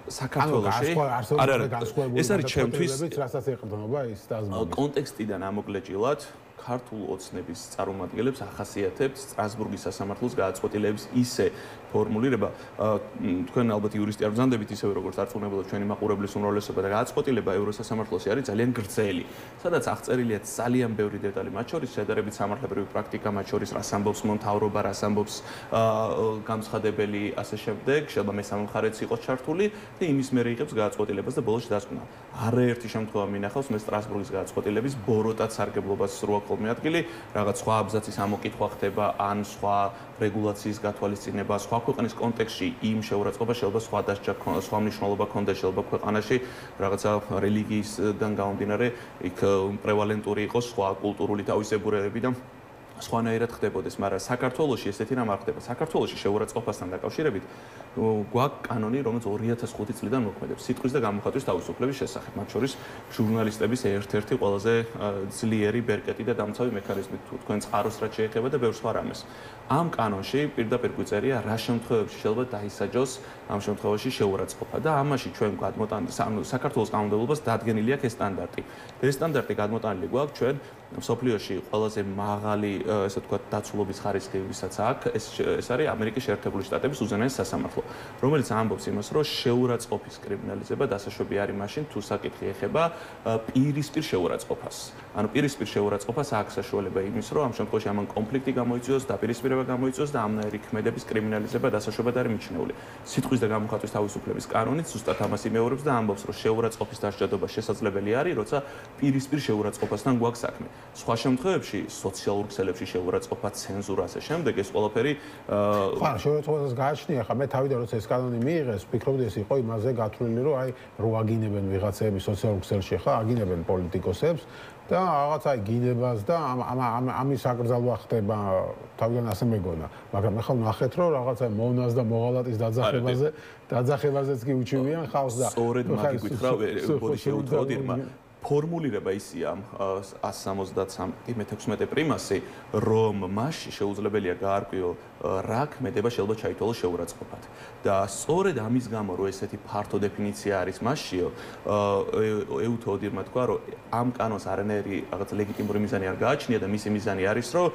საქართველოში ეს არის ჩემთვის რასაც ეყრდნობა ის სტაზმოგი კონტექსტიდან ამოგლეჭილად ქართულ ოცნების წარმომადგენლებს ახასიათებთ სტრასბურგის სასამართლოს გადაწყვეტილების ისე ფორმულირება თქვენ ალბათ იურისტი არ ბრძანდებით ისევე როგორც არწმუნებელად ჩვენი მაყურებლის უმრავლესობა და გადაწყვეტილება ევროსასამართლოსი არის ძალიან გრძელი სადაც აღწერილია ძალიან ბევრი დეტალი მათ შორის შედარებით სამართლებრივი პრაქტიკა მათ შორის რას ამბობს მომთავრობა რას ამბობს გამცხადებელი ასე შემდეგ შეიძლება მესამე მხარეც იყოს ჩართული და იმის მერე იღებს გადაწყვეტილებას და ბოლოს დასკვნა არაერთი შემთხვევა მინახავს მე სტრასბურგის გადაწყვეტილების ბოროტად სარგებლობას სროა ხოლმე ადგილი რაღაც სხვა აბზაცის ამოკითხვა ხდება ან სხვა რეგულაციის გათვალისწინება სხვა ქვეყნის კონტექსტში იმ შეურაცხყოფას შეიძლება სხვა დასჯა სხვა მნიშვნელობა ქონდეს შეიძლება ქვეყანაში რაღაცა რელიგიისგან გამომდინარე იქ პრევალენტური იყოს სხვა კულტურული თავისებურებები და სხვანაირად ხდებოდეს, მაგრამ საქართველოში ესეთი რამ არ ხდება. საქართველოში შეურაცხყოფასთან დაკავშირებით გვაქვს კანონი, რომელიც 2005 წლიდან მოქმედებს სიტყვის და გამოხატვის თავისუფლების შესახებ, მათ შორის ჟურნალისტების ერთ-ერთი ყველაზე ძლიერი ბერკეტი და დამცავი მექანიზმი, თუ თქვენ წყაროს რაც შეეხება და ბევრ სხვა რამეს. ამ კანონში პირდაპირ გვიწერია, რა შემთხვევებში შეიძლება დაისაჯოს ამ შემთხვევაში შეურაცხყოფა და ამაში ჩვენ გადმოტანილი საქართველოს კანონმდებლობას დადგენილი აქვს ეს სტანდარტი. ეს სტანდარტი გადმოტანილი გვაქვს ჩვენ მსოფლიოში ყველაზე მაღალი ესე ვთქვათ დაცულობის ხარისხი ვისაც აქვს ეს არის ამერიკის შეერთებული შტატების უზენაეს სასამართლო. რომელიც ამბობს იმას, რომ შეურაცხყოფის კრიმინალიზება დასაშვები არის მაშინ, თუ საკითხი ეხება პირისპირ შეურაცხყოფას. ანუ პირისპირ შეურაცხყოფას აქვს საშუალება იმის, რომ ამ შემთხვევაში ამან კონფლიქტი გამოიწვიოს, დაპირისპირება გამოიწვიოს და ამნაირი ქმედების კრიმინალიზება დასაშვებად არის მიჩნეული. სიტყვის და გამოხატვის თავისუფლების კანონით ზუსტად ამას იმეორებს და ამბობს, რომ შეურაცხყოფის დასჯადობა შესაძლებელი არის, როცა პირისპირ შეურაცხყოფასთან გვაქვს საქმე. სხვა შემთხვევებში, სოციალურ ქსელებში შეურაცხყოფა, ცენზურა, ასე შემდეგ, ეს ყველაფერი ხო, შეურაცხყოფას გააჩნია, ხა მე თავიდან როცა ეს კანონი მიიღეს, ვფიქრობდი ეს იყო იმაზე გათვლილი, რომ აი რო აგინებენ ვიღაცები სოციალურ ქსელში, ხა, აგინებენ პოლიტიკოსებს და რაღაცა გინებას და ამის აკრძალვა ხდება თავიდან ასე მეგონა, მაგრამ ახლა ნახეთ რომ რაღაცა მონას და მოღალატის დაძახებაზეც კი უჩივიან ხავს და სწორედ მაგ გითხრა ბოდი შეუდგოთ ირმა ფორმულირება ისია 173-16 პრიმასი რომ მასში შეუძლებელია გაარკვიო რა ქმედება შეიძლება ჩაითვალოს შეურაცხყოფად და სწორედ ამის გამო რომ ესეთი ფართო დეფინიცია არის მასშიო ეუთოდირმა თქვა რომ ამ კანონს არანაირი რაღაც ლეგიტიმური მიზანი არ გააჩნია და მისი მიზანი არის რომ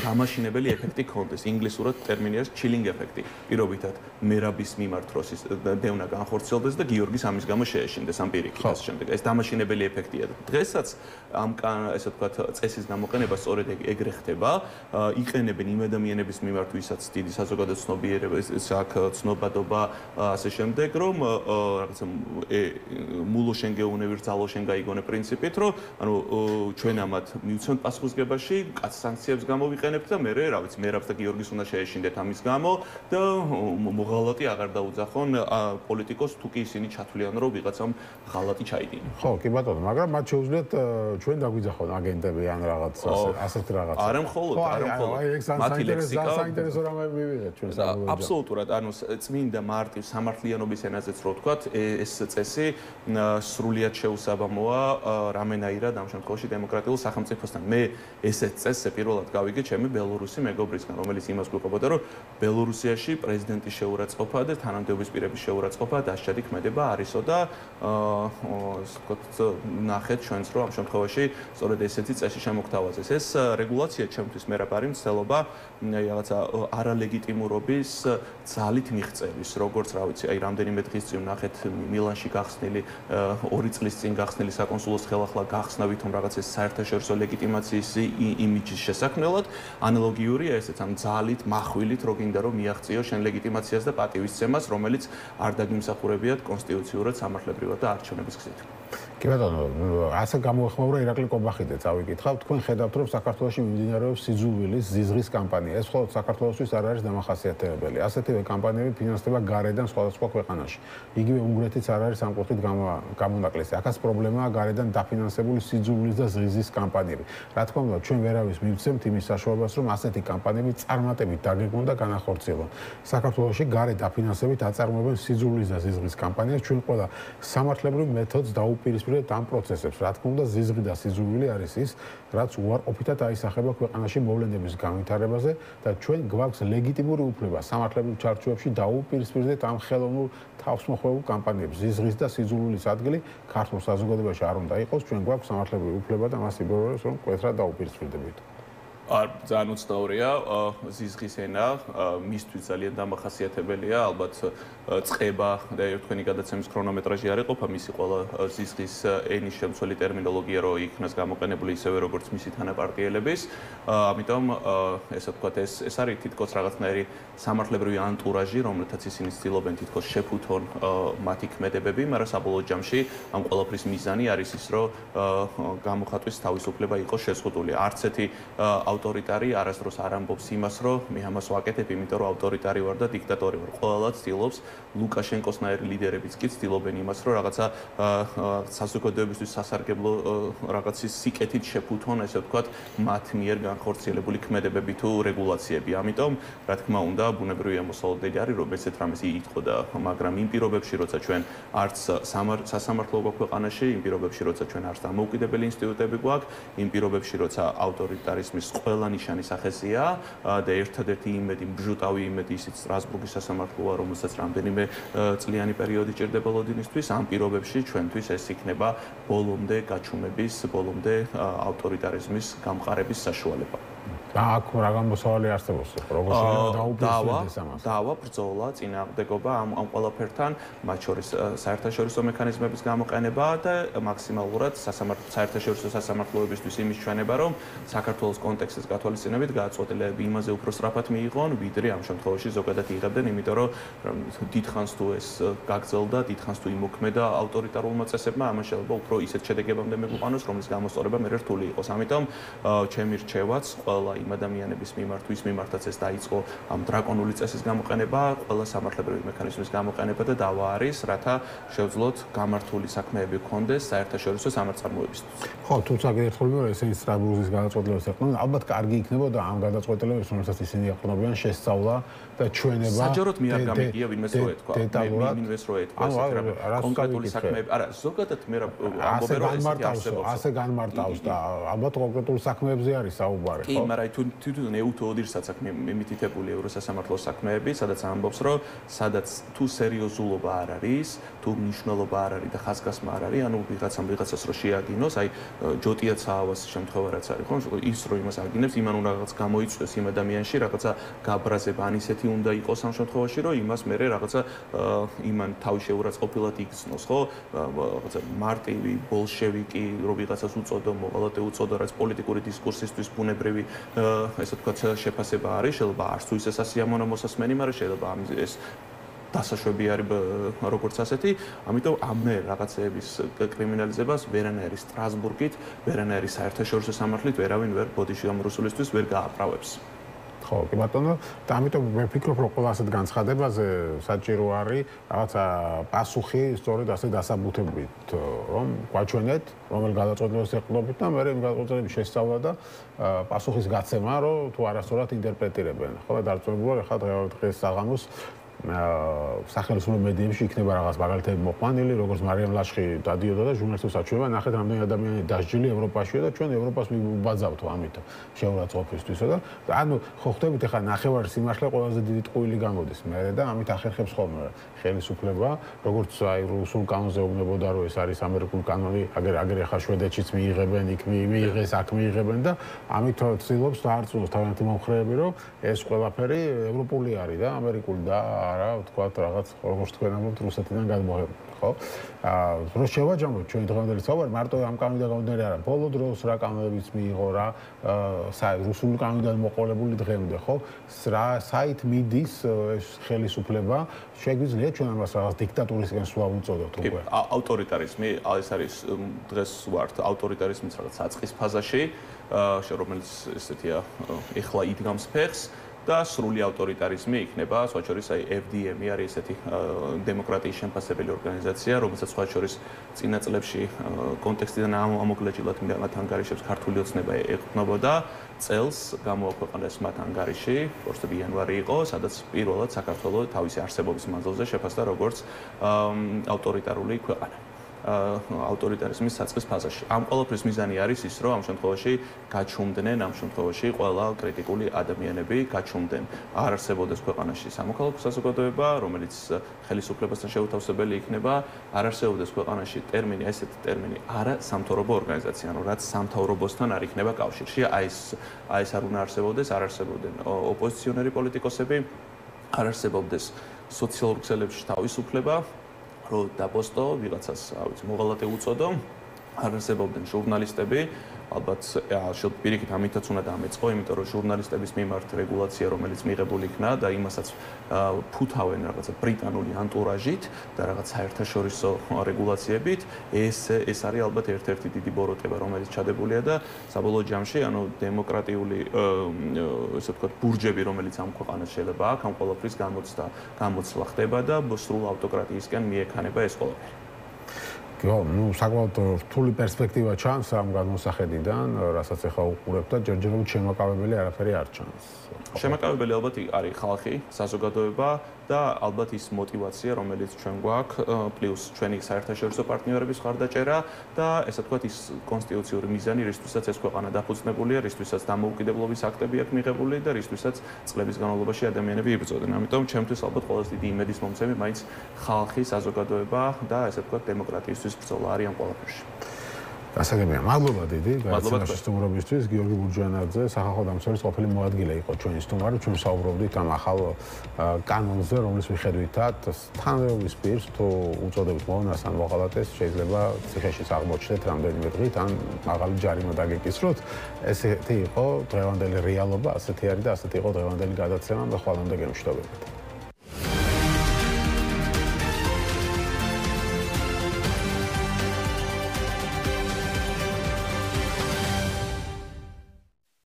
დამაშინებელი ეფექტი ქონდეს ინგლისურად ტერმინი არის chilling ეფექტი პირობითად მერაბის მიმართ როს ის დევნა განხორციელდეს და გიორგის ამის გამო შეეშინდეს ამ პირიქით ასე შემდეგ ეს დამაშინებელი ეფექტია დღესაც ამ ესე ვთქვათ წესის გამოყენება სწორედ ეგრე ხდება იყენებენ იმ ადამიანების მიმართ ვისაც დიდი საზოგადო ცნობიერება აქვს ცნობადობა ასე შემდეგ რომ რაღაცა მულოშენ გეუნევი ძალოშენ გაიგონე პრინციპით რომ ანუ ჩვენ ამათ მივცემთ პასუხისგებაში კაც სანქციებს გამოვიყენებთ და მე რა ვიცი მერაბს და გიორგის უნდა შეეშინდეთ ამის გამო და მოღალატი აღარ დაუძახონ პოლიტიკოს თუ კი ისინი ჩათვლიან რომ ვიღაცამ ღალატი ჩაიდინა ხო კი ბატონო მაგრამ მათ შეუძლიათ ჩვენ დაგვიძახონ აგენტები ან რაღაც ასეთ რაღაც არა მხოლოდ მათი ლექსიკა საინტერესო რამე მივიღეთ ჩვენ საბოლოოდ აბსოლუტურად ანუ წმინდა მარტივ სამართლიანობის ენაზე რო ვთქვათ ეს წესი სრულიად შეუსაბამოა რამენაირად ამ შემთხვევაში დემოკრატიულ სახელმწიფოსთან მე ესეთ წესს პირველად გავიგე ჩემი ბელორუსი მეგობრისგან რომელიც იმას გვიყვებოდა რომ ბელორუსიაში პრეზიდენტის შეურაცხყოფა და თანამდებობის პირების შეურაცხყოფა დასჯადი ქმედება არისო და ნახეთ ჩვენს რომ ამ შემთხვევაში სწორედ ესეთი წესი შემოგთავაზეს ეს რეგულაცია ჩემთვის მე რა არის მცდელობა რაღაცა არალეგიტიმურობის ძალით მიღწევის როგორც რა ვიცი აი რამდენიმე დღის წინ ნახეთ მილანში გახსნილი 2 წლის წინ გახსნილი საკონსულოს ხელახლა გახსნა ვითომ რაღაც ეს საერთაშორისო ლეგიტიმაციის იმიჯის შესაქმნელად ანალოგიურია ესეც ამ ძალით מחვილით რო გინდა რომ მიაღწიო შენ ლეგიტიმაციას და პატივისცემას რომელიც არ დაგიმსახურებიათ კონსტიტუციურად სამართლებრივად და არჩევნების გზით კი ბატონო, ასე გამოეხმაურა ირაკლი კობახიძე, წავიკითხავ, თქვენ ხედავთ, რომ საქართველოში მიმდინარეობს სიძულვილის ზიზღის კამპანია. ეს მხოლოდ საქართველოსთვის არ არის დამახასიათებელი. ასეთივე კამპანიები ფინანსდება გარედან სხვადასხვა ქვეყანაში. იგივე უნგრეთიც არ არის ამ კუთხით გამონაკლისი. აქაც პრობლემაა გარედან დაფინანსებული სიძულვილის და ზიზღის კამპანიები. რა თქმა უნდა, ჩვენ ვერავის მივცემთ იმის საშუალებას, რომ ასეთი კამპანიები წარმატებით დაგეგმონ და განახორციელონ. საქართველოში გარეთ დაფინანსებით აწარმოებენ სიძულვილის და ზიზღის კამპანიას. ჩვენ ყველა სამართლებრივ მეთოდს დაუპირისპირებთ ამ პროცესებს. რა თქმა უნდა, ზიზღი და სიძულვილი არის ის, რაც უარყოფითად აისახება ქვეყანაში მოვლენების განვითარებაზე და ჩვენ გვაქვს ლეგიტიმური უფლება სამართლებრივ ჩარჩოებში დაუპირისპირდეთ ამ ხელოვნურ თავსმოხვეულ კამპანიებს. ზიზღის და სიძულვილის ადგილი ქართულ საზოგადოებაში არ უნდა იყოს. ჩვენ გვაქვს სამართლებრივი უფლება და მას იბრძოლებს, რომ მკვეთრად დაუპირისპირდებით. ძალიან უცნაურია ზიზღის ენა მისთვის ძალიან დამახასიათებელია ალბათ წება და თქვენი გადაცემის ქრონომეტრაჟი არ ეყოფა მისი ყველა ზიზღის ენის შემცველი ტერმინოლოგია რო იქნას გამოყენებული ისევე როგორც მისი თანაპარტიელების ამიტომ ესე ვთქვათ ეს არის თითქოს რაღაცნაირი სამართლებრივი ანტურაჟი რომელთაც ისინი ცდილობენ თითქოს შეფუთონ მათი ქმედებები მაგრამ საბოლოო ჯამში ამ ყველაფრის მიზანი არის ის რომ გამოხატვის თავისუფლება იყოს შეზღუდული არც ერთი ავტორიტარი არასდროს არ ამბობს იმას, რომ მე ამას ვაკეთებ, იმიტომ რომ ავტორიტარი ვარ და დიქტატორი ვარ. ყველა ცდილობს ლუკაშენკოსნაირი ლიდერებიც კი ცდილობენ იმას, რომ რაღაცა საზოგადოებისთვის სასარგებლო რაღაცის სიკეთით შეფუთონ, ესე ვთქვათ, მათ მიერ განხორციელებული ქმედებები თუ რეგულაციები. ამიტომ, რა თქმა უნდა, ბუნებრივია მოსალოდნელი არის, რომ ესეთ რამეს ითხოვდა, მაგრამ იმ პირობებში, როცა ჩვენ არც სასამართლო გვაქვს ქვეყანაში, იმ პირობებში, როცა ჩვენ არც დამოუკიდებელი ინსტიტუტები გვაქვს, იმ პირობებში, როცა ავტორიტარიზმის ყველა ნიშანი სახეზია და ერთადერთი იმედი, მბჟუტავი იმედი ისიც სტრასბურგის სასამართლოა, რომელსაც რამდენიმე წლიანი პერიოდი ჭირდება ლოდინისთვის, ამ პირობებში ჩვენთვის ეს იქნება ბოლომდე გაჩუმების, ბოლომდე ავტორიტარიზმის გამყარების საშუალება. აქ რა გამოსავალი არსებობს, როგორც დაუბრუნდეს ამას. დავა ბრძოლა, წინააღმდეგობა ამ ყველაფერთან, მათ შორის საერთაშორისო მექანიზმების გამოყენება და მაქსიმალურად საერთაშორისო სასამართლოებისთვის იმის ჩვენება, რომ საქართველოს კონტექსტის გათვალისწინებით გადაწყვეტილებები იმაზე უფრო სწრაფად მიიღონ, ვიდრე ამ შემთხვევაში ზოგადად იღებდნენ, იმიტომ რომ დიდხანს თუ ეს გაგრძელდა, დიდხანს თუ იმოქმედა ავტორიტარულმა წესებმა, ამას შეიძლება უფრო ისეთ შედეგებამდე მეგვიყვანოს, რომლის გამოსწორება მე რთული იყოს. ამიტომ ჩემი რჩევაც ყველა იმ ადამიანების მიმართ, ვის მიმართაც ეს დაიწყო ამ დრაკონული წესის გამოყენება, ყველა სამართლებრივი მექანიზმის გამოყენება და დავა არის, რათა შევძლოთ გამართული საქმეები გქონდეს საერთაშორისო სამართალმოებისთვის. ხო, თუმცა გერთხელ მეორე ესენი სტრასბურგის გადაწყვეტილებას ეყნებიან, ალბათ კარგი იქნებოდა ამ გადაწყვეტილებას, რომელსაც ისინი ეყნობიან, შესწავლა და ჩვენება. საჯაროდ მე არ გამიგია ვინმეს რო ეთქვა. ვინმეს რო ეთქვა ესეთი კონკრეტული საქმეები. არა, ზოგადად მე რა ამბობენ რომ ესეთი არსებობს. ასე განმარტავს და ალბათ კონკრეტულ საქმეებზე არის საუბარი, ხო? კი, მაგრამ თვითონ ეუთოდირსაც აქ მითითებული ევროსასამართლოს საქმეები, სადაც ამბობს, რომ სადაც თუ სერიოზულობა არ არის, თუ მნიშვნელობა არ არის და ხაზგასმა არ არის, ანუ ვიღაცას რო შეაგინოს, აი ჯოტია ცაავას შემთხვევა რაც არის, ხო? ის რო იმას აგინებს, იმან უნდა რაღაც გამოიწვიოს იმ ადამიანში რაღაცა გაბრაზება, ან ისეთი უნდა იყოს ამ შემთხვევაში, რომ იმას მერე რაღაცა იმან თავი შეურაცხყოფილად იგრძნოს, ხო? რაღაცა მარტივი ბოლშევიკი რო ვიღაცას უწოდო, მოვალატე უწოდო, რაც პოლიტიკური დისკურსისთვის ბუნებრივი ესე ვთქვათ შეფასება არის, შეიძლება არც თუ ისე სასიამოვნო მოსასმენი, მაგრამ შეიძლება ეს დასაშვები არის როგორც ასეთი, ამიტომ ამ რაღაცეების კრიმინალიზებას ვერანაირი სტრასბურგით, ვერანაირი საერთაშორისო სამართლით ვერავინ ვერ ბოდიში ამ რუსულისთვის ვერ გააправებს. ხო, კი ბატონო, და ამიტომ მე ვფიქრობ, რომ ყველა ასეთ განცხადებაზე საჭირო არის რაღაცა პასუხი სწორედ ასე დასაბუთებით, რომ გვაჩვენეთ, რომელ გადაწყვეტილებას ეყნობით და მე იმ გადაწყვეტილების შესწავლა და პასუხის გაცემა, რომ თუ არასწორად ინტერპრეტირებენ. ხო, დარწმუნებული ვარ, ხა დღეს საღამოს სახელმწიფო მედიებში იქნება რაღაც მაგალითები მოყვანილი, როგორც მარიამ ლაშხი დადიოდა და ჟურნალისტებს აჩვენება, ნახეთ რამდენი ადამიანი დასჯილი ევროპაშია და ჩვენ ევროპას ვიბაძავთ ამით შეურაცხყოფისთვისა და ანუ ხო ხვდებით ახლა ნახევარი სიმართლე ყველაზე დიდი ტყუილი გამოდის მე და ამით ახერხებს ხოლმე ხელისუფლება, როგორც აი რუსულ კანონზე უნებოდა რომ ეს არის ამერიკული კანონი, აგერ ახლა შვედეთშიც მიიღებენ, იქ მიიღეს, აქ მიიღებენ და ამით ცდილობს დაარწმუნოს თავიანთი მომხრეები, რომ ეს ყველაფერი ევროპული არის და ამერიკული და არა, ვთქვათ, რაღაც როგორც თქვენ ამბობთ, რუსეთიდან გადმოღებული, ხო? რო შევაჯამოთ ჩვენ დღევანდელი საუბარი, მარტო ამ კანონიდან გამომდინარე არა, ბოლო დროს რა კანონებიც მიიღო რა, რუსული კანონიდან მოყოლებული დღემდე, ხო? საით მიდის ეს ხელისუფლება, შეგვიძლია ჩვენ ამას რაღაც დიქტატურისგან სვლა უწოდოთ უკვე. ავტორიტარიზმი, ეს არის დღეს ვართ ავტორიტარიზმის რაღაც საწყის ფაზაში, რომელიც ესეთია, ეხლა იდგამს ფეხს. და სრული ავტორიტარიზმი იქნება, სხვა შორის აი FDM-ი არის ესეთი დემოკრატიის შემფასებელი ორგანიზაცია, რომელსაც სხვა შორის წინა წლებში კონტექსტიდან ამოგლეჯილად მათ ანგარიშებს ქართული ოცნება ეყრდნობოდა, წელს გამოაქვეყნეს მათ ანგარიში, პროსტები იანვარი იყო, სადაც პირველად საქართველოს თავისი არსებობის მანძილზე შეფასდა როგორც ავტორიტარული ქვეყანა. ავტორიტარიზმის საწყის ფაზაში. ამ ყველაფრის მიზანი არის ის, რომ ამ შემთხვევაში გაჩუმდნენ, ამ შემთხვევაში ყველა კრიტიკული ადამიანები გაჩუმდნენ. არ არსებობდეს ქვეყანაში სამოქალაქო საზოგადოება, რომელიც ხელისუფლებასთან შეუთავსებელი იქნება, არ არსებობდეს ქვეყანაში ტერმინი, ესეთი ტერმინი, არა სამთავრობო ორგანიზაცია, ანუ რაც სამთავრობოსთან არ იქნება კავშირში. აი ეს არ უნდა არსებობდეს, არ არსებობდნენ ოპოზიციონერი პოლიტიკოსები, არ არსებობდეს სოციალურ ქსელებში თავისუფლება. რო დაპოსტო ვიღაცას, ვიცი, მოღალატე უწოდო, არ არსებობდნენ ჟურნალისტები, ალბათ შეიძლება პირიქით ამითაც უნდა დამეწყო, იმიტომ რომ ჟურნალისტების მიმართ რეგულაცია, რომელიც მიღებული იქნა და იმასაც ფუთავენ რაღაცა ბრიტანული ანტურაჟით და რაღაც საერთაშორისო რეგულაციებით, ეს არის ალბათ ერთ-ერთი დიდი ბოროტება, რომელიც ჩადებულია და საბოლოო ჯამში, ანუ დემოკრატიული, ესე ვთქვათ, ბურჯები, რომელიც ამ ქვეყანას შეიძლება აქვს, ამ ყველაფრის გამოცვლა ხდება და სრულ ავტოკრატიისკენ მიექანება ეს ყველაფერი. ხო, ну, საკმაოდ რთული პერსპექტივა ჩანს ამ განმოსახედიდან, რასაც ახლა უყურებთ და ჯერჯერობით შემაკავებელი არაფერი არ ჩანს. შემაკავებელი ალბათ არის ხალხი, საზოგადოება და ალბათ ის мотиваცია, რომელიც ჩვენ გვაქვს, პლუს ჩვენი საერთაშორისო პარტნიორების ხარდაჭერა და ესე ვთქვათ ის კონსტიტუციური მიზანი, რისთვისაც ეს ქვეყანა დაფუძნებულია, რისთვისაც დამოუკიდებლობის აქტები აქვს მიღებული და რისთვისაც წლების განმავლობაში ადამიანები იბრძოდნენ. ამიტომ ჩემთვის ალბათ ყველაზე დიდი იმედის მომცემი მაინც ხალხი, საზოგადოება და ესე ვთქვათ დემოკრატიისთვის ბრძოლა არის ამ ყველაფერში. გასაგებია. მადლობა დიდი გადაცემაში სტუმრობისთვის. გიორგი ბურჯანაძე, სახალხო დამცველის ყოფილი მოადგილე იყო ჩვენი სტუმარი. ჩვენ საუბრობდით ამ ახალ კანონზე, რომლის მიხედვითაც თანხმობის პირს თუ უწოდებს მონას ან მოღალატეს შეიძლება ციხეში აღმოჩნდეთ რამდენიმე დღით ან მაღალი ჯარიმა დაგეკისროთ. ესეთი იყო დღევანდელი რეალობა, ასეთი არის და ასეთი იყო დღევანდელი გადაცემა. მე ხვალამდე გემშვიდობებით.